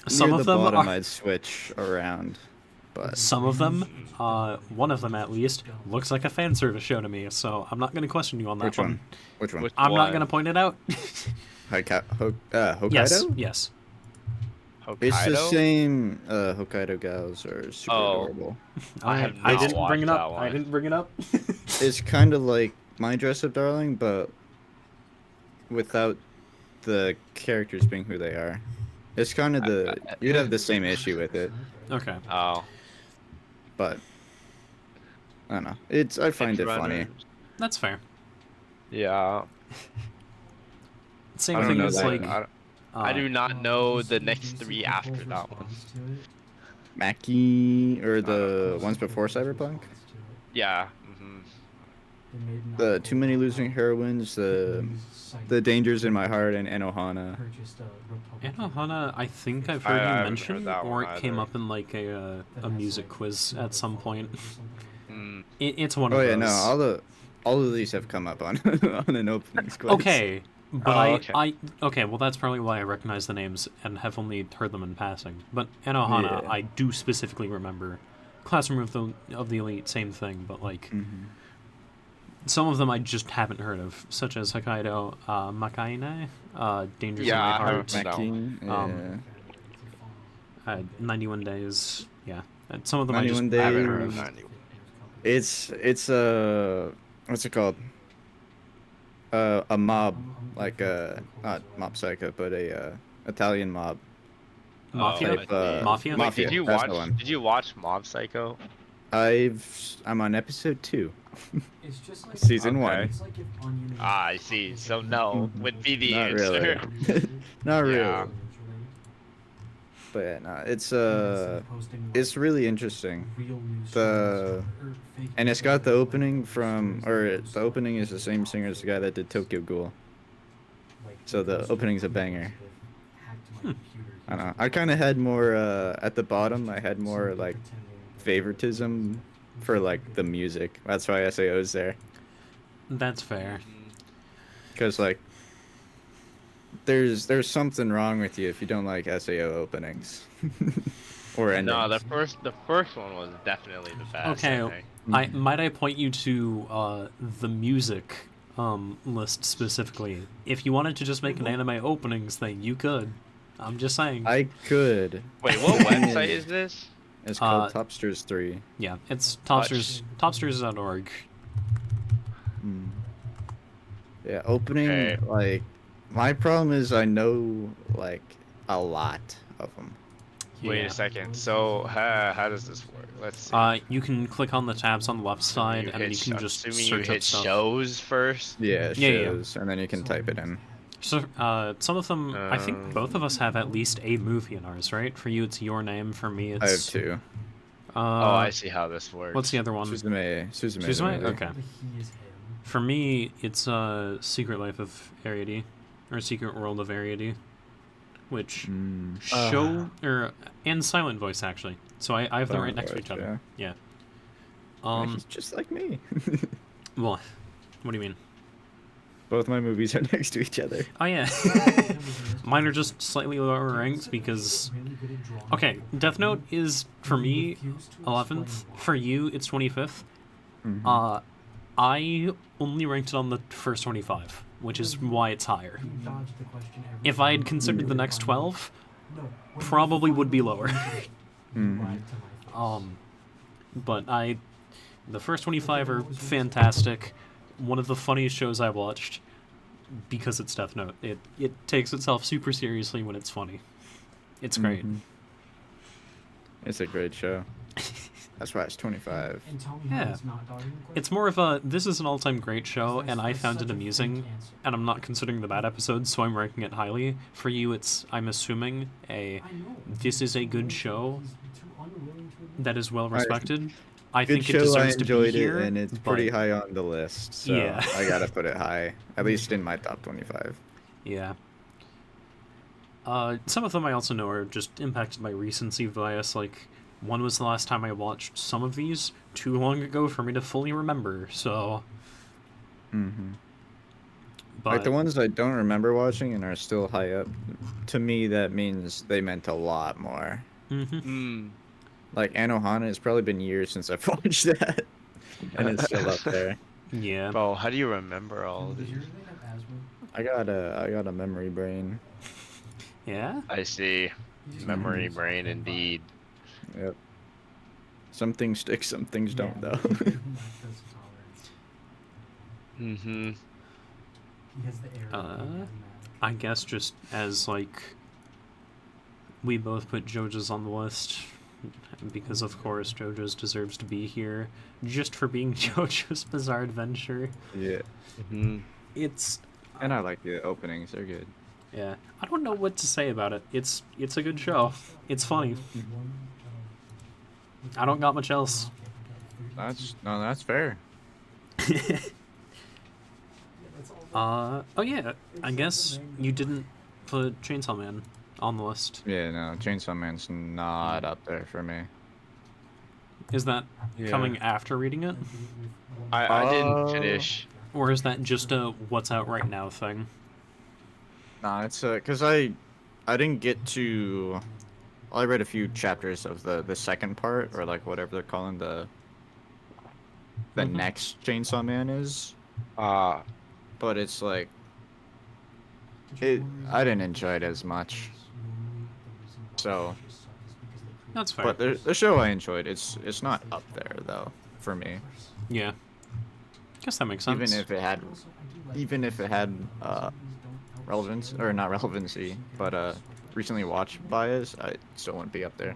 Speaker 1: Some
Speaker 4: near
Speaker 1: of
Speaker 4: the
Speaker 1: them
Speaker 4: bottom
Speaker 1: are.
Speaker 4: I'd switch around, but
Speaker 1: Some of them, one of them at least, looks like a fan service show to me, so I'm not going to question you on that
Speaker 4: which one? Which one?
Speaker 2: Which
Speaker 1: I'm not
Speaker 2: one?
Speaker 1: going to point it out.
Speaker 4: Hokkaido?
Speaker 1: Yes.
Speaker 4: It's the
Speaker 2: Hokkaido?
Speaker 4: same. Hokkaido gals are super
Speaker 2: Oh.
Speaker 4: adorable.
Speaker 2: I have
Speaker 1: I
Speaker 2: not
Speaker 1: didn't bring it
Speaker 2: watched
Speaker 1: up.
Speaker 2: that
Speaker 1: I
Speaker 2: one.
Speaker 1: didn't bring it up.
Speaker 4: It's kind of like My Dress Up Darling, but without the characters being who they are. It's kind of the you'd have the same issue with it,
Speaker 1: Okay.
Speaker 2: Oh.
Speaker 4: but I don't know. I find it funny.
Speaker 1: That's fair.
Speaker 2: Yeah.
Speaker 1: Same
Speaker 4: I don't
Speaker 1: thing
Speaker 4: know
Speaker 1: as,
Speaker 4: that.
Speaker 1: like...
Speaker 2: I do not know the next 3 after that one.
Speaker 4: Maki or the ones before Cyberpunk.
Speaker 2: Yeah.
Speaker 4: The Too Many Losing Heroines, the Dangers in My Heart, and Enohana.
Speaker 1: Anohana, I think I've
Speaker 2: I
Speaker 1: heard you
Speaker 2: haven't
Speaker 1: mention,
Speaker 2: heard that
Speaker 1: or
Speaker 2: one
Speaker 1: it came
Speaker 2: either.
Speaker 1: up in, like, a music quiz at some point.
Speaker 2: Mm.
Speaker 1: It's one
Speaker 4: Oh
Speaker 1: of
Speaker 4: yeah,
Speaker 1: those.
Speaker 4: no, all of these have come up on on an openings quiz.
Speaker 1: Okay, but
Speaker 2: Oh, okay.
Speaker 1: okay, well that's probably why I recognize the names and have only heard them in passing. But Anohana,
Speaker 4: Yeah.
Speaker 1: I do specifically remember. Classroom of the Elite, same thing, but like
Speaker 4: Mhm.
Speaker 1: some of them I just haven't heard of, such as Hokkaido, Makaine, Dangers
Speaker 2: Yeah,
Speaker 1: in My
Speaker 2: I
Speaker 1: Heart,
Speaker 2: haven't- No.
Speaker 4: Maki, yeah.
Speaker 1: 91 Days, yeah. And some of them I just
Speaker 4: 91
Speaker 1: haven't heard
Speaker 4: Days.
Speaker 1: of.
Speaker 4: It's what's it called? A mob, like not Mob Psycho, but a Italian mob.
Speaker 1: Mafia?
Speaker 4: Type,
Speaker 1: Mafia?
Speaker 2: Wait,
Speaker 4: Mafia.
Speaker 2: did you
Speaker 4: that's
Speaker 2: watch?
Speaker 4: the one.
Speaker 2: Did you watch Mob Psycho?
Speaker 4: I'm on episode 2.
Speaker 3: It's just like
Speaker 4: Season
Speaker 2: Okay.
Speaker 4: 1.
Speaker 3: It's like if Onion
Speaker 2: Ah, I see. So no would be the
Speaker 4: Not
Speaker 2: answer.
Speaker 4: really. Not really.
Speaker 2: Yeah.
Speaker 4: But yeah, no, it's really interesting. And it's got the opening from, or the opening is the same singer as the guy that did Tokyo Ghoul. So the opening's a banger. I don't know. I kind of had more at the bottom. I had more like favoritism for like the music. That's why SAO's there.
Speaker 1: That's fair.
Speaker 4: Because like, there's something wrong with you if you don't like SAO openings or endings.
Speaker 2: No, the first one was definitely the best.
Speaker 1: Okay,
Speaker 2: I think.
Speaker 1: might I point you to the music list specifically. If you wanted to just make an anime openings thing, you could. I'm just saying.
Speaker 4: I could.
Speaker 2: Wait, what website is this?
Speaker 4: It's called Topsters 3.
Speaker 1: Yeah, it's topsters.org.
Speaker 4: Mm. Yeah, opening,
Speaker 2: Okay.
Speaker 4: like, my problem is I know, like, a lot of them.
Speaker 2: Wait
Speaker 1: Yeah.
Speaker 2: a second. So how does this work? Let's see.
Speaker 1: You can click on the tabs on the left side, and then you can
Speaker 2: I'm
Speaker 1: just
Speaker 2: assuming
Speaker 1: search
Speaker 2: you
Speaker 1: up
Speaker 2: hit
Speaker 1: stuff.
Speaker 2: shows first.
Speaker 4: Yeah, it
Speaker 1: Yeah, yeah.
Speaker 4: shows, and then you can type it in.
Speaker 1: So, some of them, I think both of us have at least a movie in ours, right? For you, it's Your Name. For me, it's...
Speaker 4: I have 2.
Speaker 2: Oh, I see how this works.
Speaker 1: What's the other one?
Speaker 4: Suzume.
Speaker 1: Suzume? Okay.
Speaker 3: He is him.
Speaker 1: For me, it's Secret Life of Ariady, or Secret World of Ariady, which
Speaker 4: Mm.
Speaker 1: and Silent Voice actually. So I have them right
Speaker 4: Silent
Speaker 1: next to
Speaker 4: Voice,
Speaker 1: each other. Yeah.
Speaker 4: He's just like me.
Speaker 1: Well, what do you mean?
Speaker 4: Both my movies are next to each other.
Speaker 1: Oh yeah. Mine are just slightly lower ranked because. Okay, Death Note is for me 11th. For you, it's 25th.
Speaker 4: Mhm.
Speaker 1: I only ranked it on the first 25, which is why it's higher.
Speaker 3: You dodged the question every
Speaker 1: If I had
Speaker 3: time.
Speaker 1: considered the next 12,
Speaker 3: No, when
Speaker 1: probably
Speaker 3: you
Speaker 1: would be
Speaker 3: finally
Speaker 1: lower.
Speaker 3: answered, you
Speaker 4: Mhm.
Speaker 3: lied to my face.
Speaker 1: But the first 25 are fantastic. One of the funniest shows I watched because it's Death Note. It takes itself super seriously when it's funny. It's great.
Speaker 4: Mhm. It's a great show. That's why it's 25.
Speaker 3: And tell me how
Speaker 1: Yeah.
Speaker 3: it's not dodging the question.
Speaker 1: It's more of a this is an all-time great show,
Speaker 3: That's-
Speaker 1: and I
Speaker 3: that's
Speaker 1: found
Speaker 3: such
Speaker 1: it
Speaker 3: a
Speaker 1: amusing,
Speaker 3: fake answer.
Speaker 1: and I'm not considering the bad episodes, so I'm ranking it highly. For you, it's I'm assuming
Speaker 3: I know.
Speaker 1: this is a good show
Speaker 3: He's too unwilling to admit
Speaker 1: that is well respected. I
Speaker 4: Good
Speaker 1: think it
Speaker 4: show, I
Speaker 1: deserves to
Speaker 4: enjoyed
Speaker 1: be here,
Speaker 4: it, and it's
Speaker 1: but-
Speaker 4: pretty high on the list, so
Speaker 1: Yeah.
Speaker 4: I gotta put it high. At least in my top 25.
Speaker 1: Yeah. Some of them I also know are just impacted by recency bias. Like, one was the last time I watched some of these too long ago for me to fully remember. So,
Speaker 4: Mm-hmm.
Speaker 1: but
Speaker 4: Like the ones I don't remember watching and are still high up, to me that means they meant a lot more.
Speaker 1: Mhm.
Speaker 4: Like Anohana, it's probably been years since I've watched that, and it's still up there.
Speaker 1: yeah,
Speaker 2: Bro, how do you remember all of
Speaker 3: Does
Speaker 2: these?
Speaker 3: yours have asthma?
Speaker 4: I got a memory brain.
Speaker 1: yeah.
Speaker 2: I see.
Speaker 3: You just
Speaker 2: Memory
Speaker 3: gotta
Speaker 2: brain,
Speaker 3: use
Speaker 2: indeed.
Speaker 4: Yep. Some things stick, some things don't
Speaker 3: Yeah,
Speaker 4: though.
Speaker 3: lactose intolerance.
Speaker 2: Mm-hmm.
Speaker 3: He has the air of
Speaker 1: Uh,
Speaker 3: being
Speaker 1: I guess just as like we both put JoJo's on the list because of course JoJo's deserves to be here just for being JoJo's Bizarre Adventure.
Speaker 4: Yeah.
Speaker 2: Mm-hmm.
Speaker 1: It's
Speaker 4: And I like the openings; they're good.
Speaker 1: yeah. I don't know what to say about it. It's a good show. It's funny. I don't got much else.
Speaker 4: That's fair.
Speaker 1: Oh yeah, I guess you didn't put Chainsaw Man on the list.
Speaker 4: Yeah, no, Chainsaw Man's not up there for me.
Speaker 1: Is that coming after reading it?
Speaker 2: I didn't
Speaker 4: Uh,
Speaker 2: finish.
Speaker 1: Or is that just a what's out right now thing?
Speaker 4: Nah, it's cause I didn't get to. Well, I read a few chapters of the second part, or like whatever they're calling the
Speaker 1: Mhm.
Speaker 4: next Chainsaw Man is, but it's like I didn't enjoy it as much. So,
Speaker 1: That's fair.
Speaker 4: but the show I enjoyed. It's not up there though for me.
Speaker 1: Yeah. Guess that makes sense.
Speaker 4: Even if it had relevance or not relevancy, but recently watched bias, I still wouldn't be up there.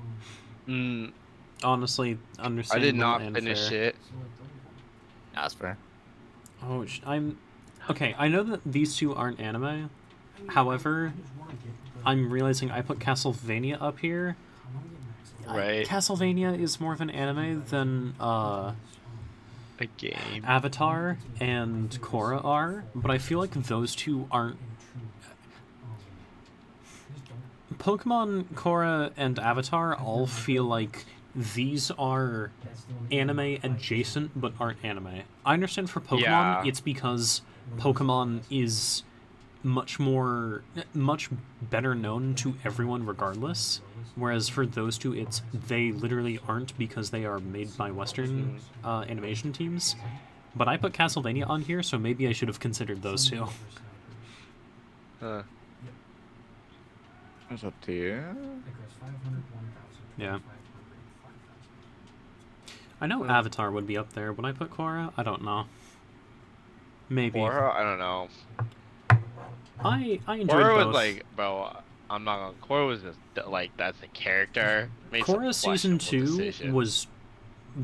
Speaker 2: Mm,
Speaker 1: Honestly,
Speaker 2: I
Speaker 1: understandable
Speaker 2: did not
Speaker 1: and
Speaker 2: finish
Speaker 1: fair.
Speaker 2: it.
Speaker 4: That's fair.
Speaker 1: Oh, I'm okay. I know that these two aren't anime. However, I'm realizing I put Castlevania up here.
Speaker 2: Right.
Speaker 1: Castlevania is more of an anime than
Speaker 2: A game.
Speaker 1: Avatar and Korra are, but I feel like those two aren't. Pokemon, Korra, and Avatar all feel like these are anime adjacent but aren't anime. I understand for Pokemon,
Speaker 2: Yeah.
Speaker 1: it's because Pokemon is much better known to everyone regardless. Whereas for those two, they literally aren't because they are made by Western animation teams. But I put Castlevania on here, so maybe I should have considered those two.
Speaker 2: Huh.
Speaker 4: It's up to you.
Speaker 1: Yeah. I know Avatar would be up there. Would I put Korra? I don't know. Maybe.
Speaker 2: Korra, I don't know.
Speaker 1: I enjoyed
Speaker 2: Korra
Speaker 1: both.
Speaker 2: was like, bro, I'm not gonna. Korra was just like that's a character. Made some
Speaker 1: Korra season
Speaker 2: questionable
Speaker 1: 2
Speaker 2: decisions.
Speaker 1: was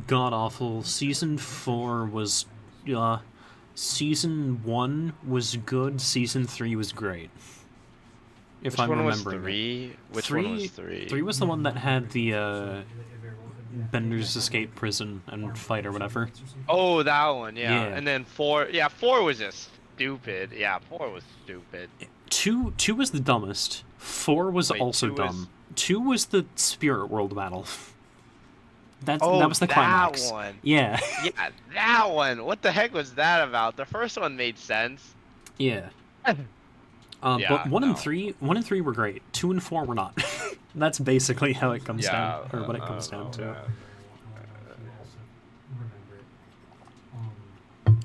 Speaker 1: god awful. Season 4 was season 1 was good. Season 3 was great. If
Speaker 2: Which
Speaker 1: I'm
Speaker 2: one was
Speaker 1: remembering it.
Speaker 2: 3? Which one was 3?
Speaker 1: 3 was the one that had the Bender's escape prison and fight or whatever.
Speaker 2: Oh, that one, yeah.
Speaker 1: Yeah.
Speaker 2: And then 4, yeah, 4 was just stupid. Yeah, 4 was stupid.
Speaker 1: 2 was the dumbest. 4 was
Speaker 2: Wait,
Speaker 1: also
Speaker 2: 2
Speaker 1: dumb.
Speaker 2: was-
Speaker 1: 2 was the Spirit World battle. That
Speaker 2: Oh,
Speaker 1: was the
Speaker 2: that
Speaker 1: climax.
Speaker 2: one.
Speaker 1: Yeah.
Speaker 2: Yeah, that one. What the heck was that about? The first one made sense.
Speaker 1: Yeah.
Speaker 2: Yeah,
Speaker 1: But 1 and
Speaker 2: no.
Speaker 1: 3 were great. 2 and 4 were not. That's basically how it comes
Speaker 2: Yeah,
Speaker 1: down, or what it comes
Speaker 2: I don't
Speaker 1: down
Speaker 2: know,
Speaker 1: to.
Speaker 2: man.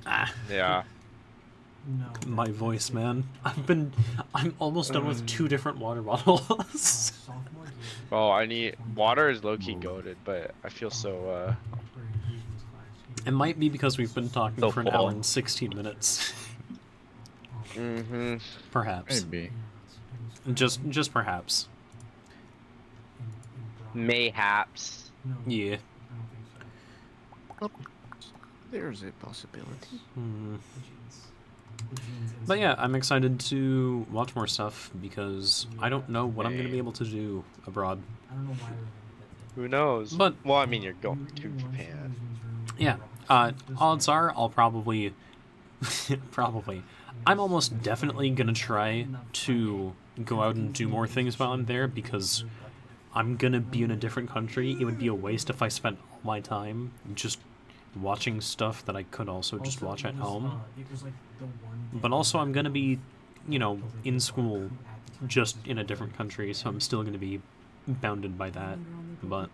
Speaker 1: Ah,
Speaker 2: Yeah.
Speaker 1: my voice, man. I'm almost done with 2 different water bottles.
Speaker 2: Oh, I need water is low key goaded, but I feel so
Speaker 1: It might be because we've been talking
Speaker 2: So
Speaker 1: for an
Speaker 2: full.
Speaker 1: hour and 16 minutes.
Speaker 2: Mm-hmm.
Speaker 1: Perhaps.
Speaker 4: Maybe.
Speaker 1: Just perhaps.
Speaker 2: Mayhaps.
Speaker 1: Yeah.
Speaker 4: There's a possibility.
Speaker 1: Hmm. But yeah, I'm excited to watch more stuff because I don't know what I'm going to be able to do abroad.
Speaker 2: Who knows?
Speaker 1: But-
Speaker 2: well, I mean, you're going to Japan.
Speaker 1: Yeah, odds are I'll probably, probably, I'm almost definitely gonna try to go out and do more things while I'm there because I'm gonna be in a different country. It would be a waste if I spent all my time just watching stuff that I could also just watch at home. But also I'm gonna be, you know, in school, just in a different country, so I'm still gonna be bounded by that. But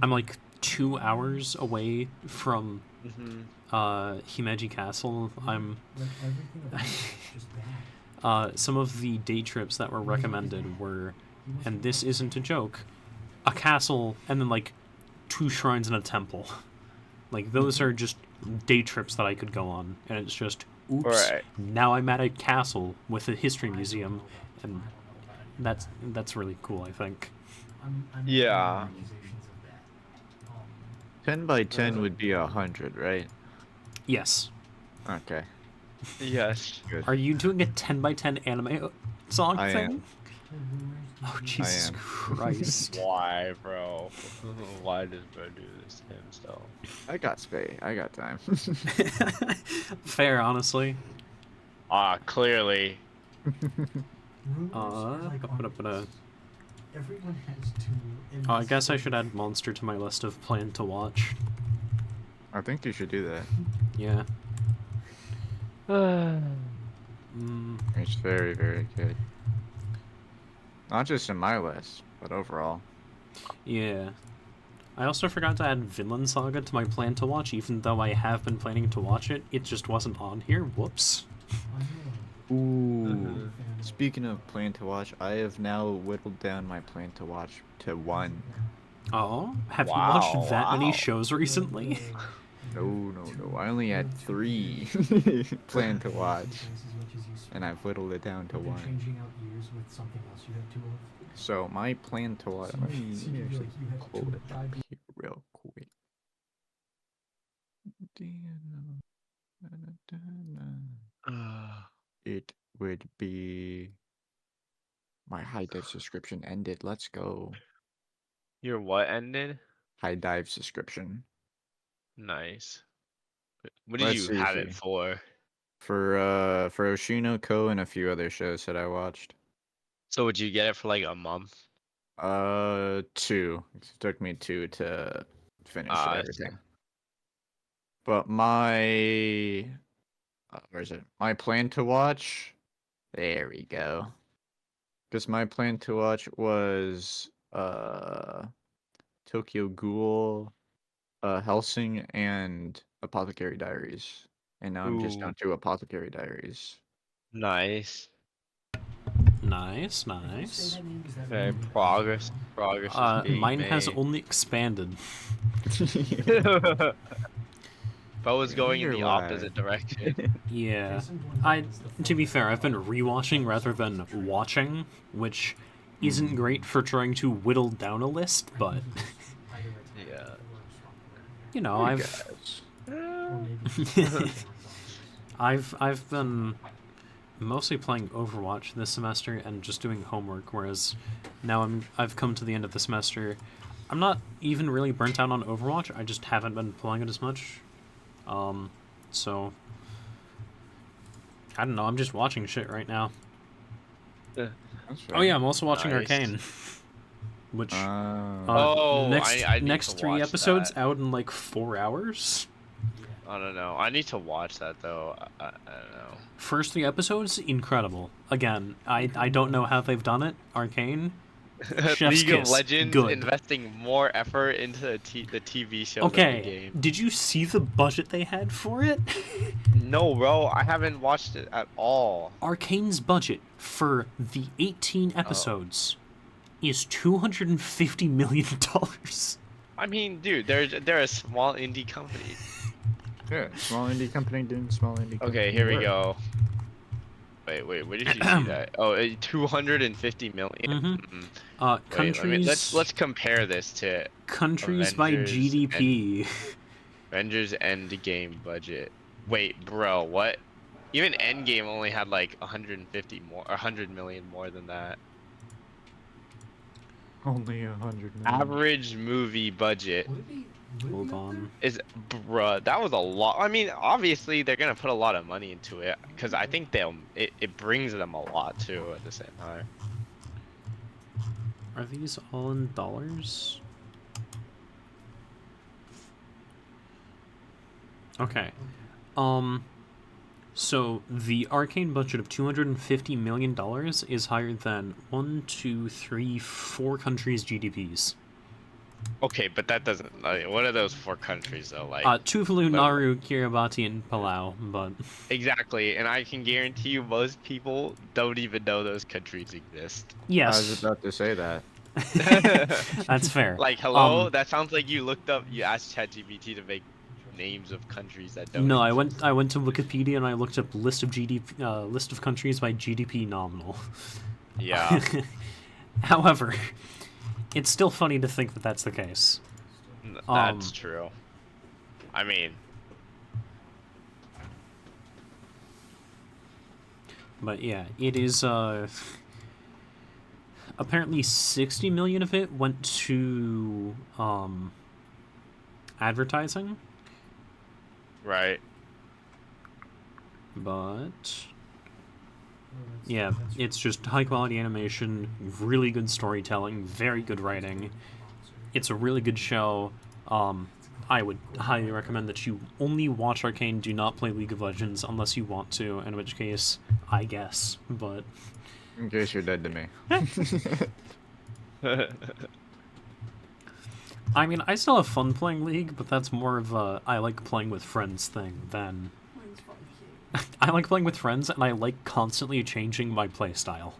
Speaker 1: I'm like 2 hours away from
Speaker 2: Mm-hmm.
Speaker 1: Himeji Castle. I'm some of the day trips that were recommended were, and this isn't a joke, a castle and then like 2 shrines and a temple. Like those are just day trips that I could go on, and it's just oops.
Speaker 2: Right.
Speaker 1: Now I'm at a castle with a history museum, and that's really cool. I think.
Speaker 2: Yeah.
Speaker 4: 10 by 10 would be 100, right?
Speaker 1: Yes.
Speaker 4: Okay.
Speaker 2: Yes.
Speaker 4: Good.
Speaker 1: Are you doing a 10 by 10 anime song
Speaker 4: I
Speaker 1: thing?
Speaker 4: am.
Speaker 1: Oh Jesus
Speaker 4: am.
Speaker 1: Christ!
Speaker 2: Why, bro? Why does bro do this to himself?
Speaker 4: I got space. I got time.
Speaker 1: Fair, honestly.
Speaker 2: Clearly.
Speaker 3: Everyone has to.
Speaker 1: Oh, I guess I should add Monster to my list of plan to watch.
Speaker 4: I think you should do that.
Speaker 1: Yeah.
Speaker 4: It's very, very good. Not just in my list, but overall.
Speaker 1: Yeah. I also forgot to add Vinland Saga to my plan to watch, even though I have been planning to watch it. It just wasn't on here. Whoops.
Speaker 4: Ooh. Speaking of plan to watch, I have now whittled down my plan to watch to 1.
Speaker 1: Oh, have you
Speaker 2: Wow,
Speaker 1: watched that many
Speaker 2: wow.
Speaker 1: shows recently?
Speaker 4: No. I only had 3 planned to watch, and I've whittled it down to 1.
Speaker 3: Changing out years with something else you have two of.
Speaker 4: So my plan to watch. Let me
Speaker 3: So you
Speaker 4: actually
Speaker 3: you had
Speaker 4: pull
Speaker 3: two
Speaker 4: it
Speaker 3: of
Speaker 4: up
Speaker 3: 5
Speaker 4: here real quick. It would be my high dive subscription ended. Let's go.
Speaker 2: Your what ended?
Speaker 4: High dive subscription
Speaker 2: Nice. What did
Speaker 4: Let's
Speaker 2: you
Speaker 4: see
Speaker 2: have
Speaker 4: here.
Speaker 2: it for?
Speaker 4: for Oshino Ko and a few other shows that I watched.
Speaker 2: So would you get it for like a month?
Speaker 4: 2. It took me 2 to finish
Speaker 2: Ah, I see.
Speaker 4: everything. But my where is it? My plan to watch. There we go. Because my plan to watch was Tokyo Ghoul, Helsing, and Apothecary Diaries, and now I'm just
Speaker 2: Ooh.
Speaker 4: down to Apothecary Diaries.
Speaker 2: Nice.
Speaker 1: Nice, nice.
Speaker 2: Okay, progress is being
Speaker 1: Mine has
Speaker 2: made.
Speaker 1: only expanded.
Speaker 2: Bo was going in
Speaker 4: Wonder
Speaker 2: the
Speaker 4: why.
Speaker 2: opposite direction.
Speaker 1: Yeah. To be fair, I've been rewatching rather than watching, which isn't great for trying to whittle down a list, but
Speaker 2: Yeah.
Speaker 1: you know,
Speaker 4: Hey,
Speaker 1: I've been mostly playing Overwatch this semester and just doing homework, whereas now I've come to the end of the semester. I'm not even really burnt out on Overwatch, I just haven't been playing it as much. So I don't know, I'm just watching shit right now.
Speaker 4: That's
Speaker 1: Oh yeah, I'm also watching
Speaker 2: Nice.
Speaker 1: Arcane. Which
Speaker 2: Oh,
Speaker 1: next
Speaker 2: I need
Speaker 1: next
Speaker 2: to
Speaker 1: 3
Speaker 2: watch
Speaker 1: episodes
Speaker 2: that.
Speaker 1: out in like 4 hours.
Speaker 2: I don't know. I need to watch that though. I don't know.
Speaker 1: First 3 episodes, incredible. Again, I don't know how they've done it. Arcane, Chef's
Speaker 2: League of
Speaker 1: kiss.
Speaker 2: Legends
Speaker 1: Good.
Speaker 2: investing more effort into the TV show than the
Speaker 1: Okay,
Speaker 2: game.
Speaker 1: did you see the budget they had for it?
Speaker 2: No, bro, I haven't watched it at all.
Speaker 1: Arcane's budget for the 18 episodes is $250 million.
Speaker 2: I mean, dude, they're a small indie company.
Speaker 4: Yeah, small indie company doing small indie company.
Speaker 2: Okay, here we
Speaker 4: work.
Speaker 2: go. Wait, where did you see that? Oh, 250 million.
Speaker 1: Mhm.
Speaker 2: Wait,
Speaker 1: Countries.
Speaker 2: let's compare this to
Speaker 1: Countries by
Speaker 2: Avengers
Speaker 1: GDP.
Speaker 2: Avengers Endgame budget. Wait, bro, what? Even Endgame only had like 150 more, or 100 million more than that.
Speaker 4: Only 100 million.
Speaker 2: Average movie budget
Speaker 1: Hold on.
Speaker 2: is, bruh, that was a lot. I mean, obviously they're gonna put a lot of money into it because I think it brings them a lot too at the same time.
Speaker 1: Are these all in dollars? Okay. So the Arcane budget of $250 million is higher than 1, 2, 3, 4 countries' GDPs.
Speaker 2: Okay, but that doesn't. Like, what are those 4 countries though? Like
Speaker 1: Tuvalu,
Speaker 2: but-
Speaker 1: Nauru, Kiribati, and Palau, but
Speaker 2: exactly, and I can guarantee you most people don't even know those countries exist.
Speaker 4: I was
Speaker 1: yes,
Speaker 4: about to say that.
Speaker 1: that's fair.
Speaker 2: Like, hello,
Speaker 1: Um,
Speaker 2: that sounds like you looked up, you asked ChatGPT to make names of countries that don't.
Speaker 1: No,
Speaker 2: exist.
Speaker 1: I went to Wikipedia and I looked up list of countries by GDP nominal.
Speaker 2: Yeah.
Speaker 1: However, it's still funny to think that that's the case.
Speaker 2: That's true. I mean,
Speaker 1: But yeah, it is apparently 60 million of it went to advertising,
Speaker 2: right.
Speaker 1: but yeah, it's just high quality animation, really good storytelling, very good writing. It's a really good show. I would highly recommend that you only watch Arcane, do not play League of Legends unless you want to, in which case, I guess, but
Speaker 4: In case you're dead to me.
Speaker 1: I mean, I still have fun playing League, but that's more of a I like playing with friends thing than I like playing with friends and I like constantly changing my playstyle.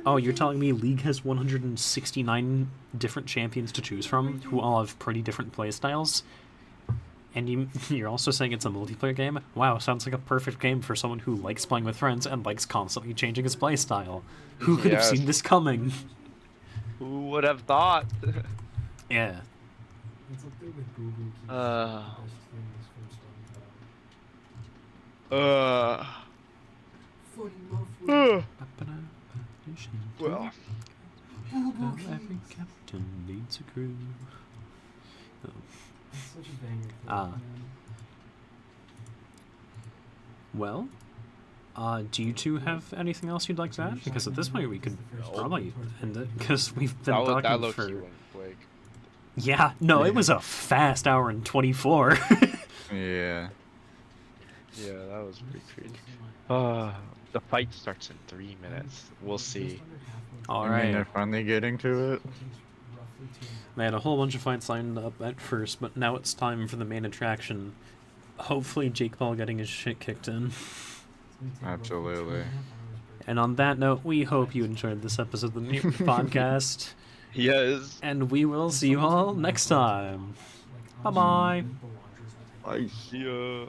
Speaker 1: Oh, you're telling me League has 169 different champions to choose from who all have pretty different playstyles? And you're also saying it's a multiplayer game? Wow, sounds like a perfect game for someone who likes playing with friends and likes constantly changing his playstyle. Who could have
Speaker 2: Yes.
Speaker 1: seen this coming?
Speaker 2: Who would have thought?
Speaker 1: Yeah.
Speaker 3: It's up there with Google Keep.
Speaker 2: Uh.
Speaker 3: Best thing this first time. Funny muffler.
Speaker 2: Well,
Speaker 3: Google
Speaker 1: Every
Speaker 3: Keep.
Speaker 1: captain needs a crew.
Speaker 3: That's such a banger.
Speaker 1: Ah. Well, do you two have anything else you'd like to add? Because at this point we could probably end it, because we've been
Speaker 2: that
Speaker 1: talking
Speaker 2: low key
Speaker 1: for...
Speaker 2: went quick.
Speaker 1: Yeah, no, it was a fast hour and 24.
Speaker 4: Yeah.
Speaker 2: Yeah, that was pretty crazy. The fight starts in 3 minutes. We'll see.
Speaker 1: All
Speaker 4: I mean, they're
Speaker 1: right.
Speaker 4: finally getting to it.
Speaker 1: They had a whole bunch of fights lined up at first, but now it's time for the main attraction. Hopefully Jake Paul getting his shit kicked in.
Speaker 4: Absolutely.
Speaker 1: And on that note, we hope you enjoyed this episode of the New Podcast.
Speaker 2: Yes.
Speaker 1: And we will see you all next time. Bye-bye.
Speaker 4: Bye.
Speaker 2: Yeah.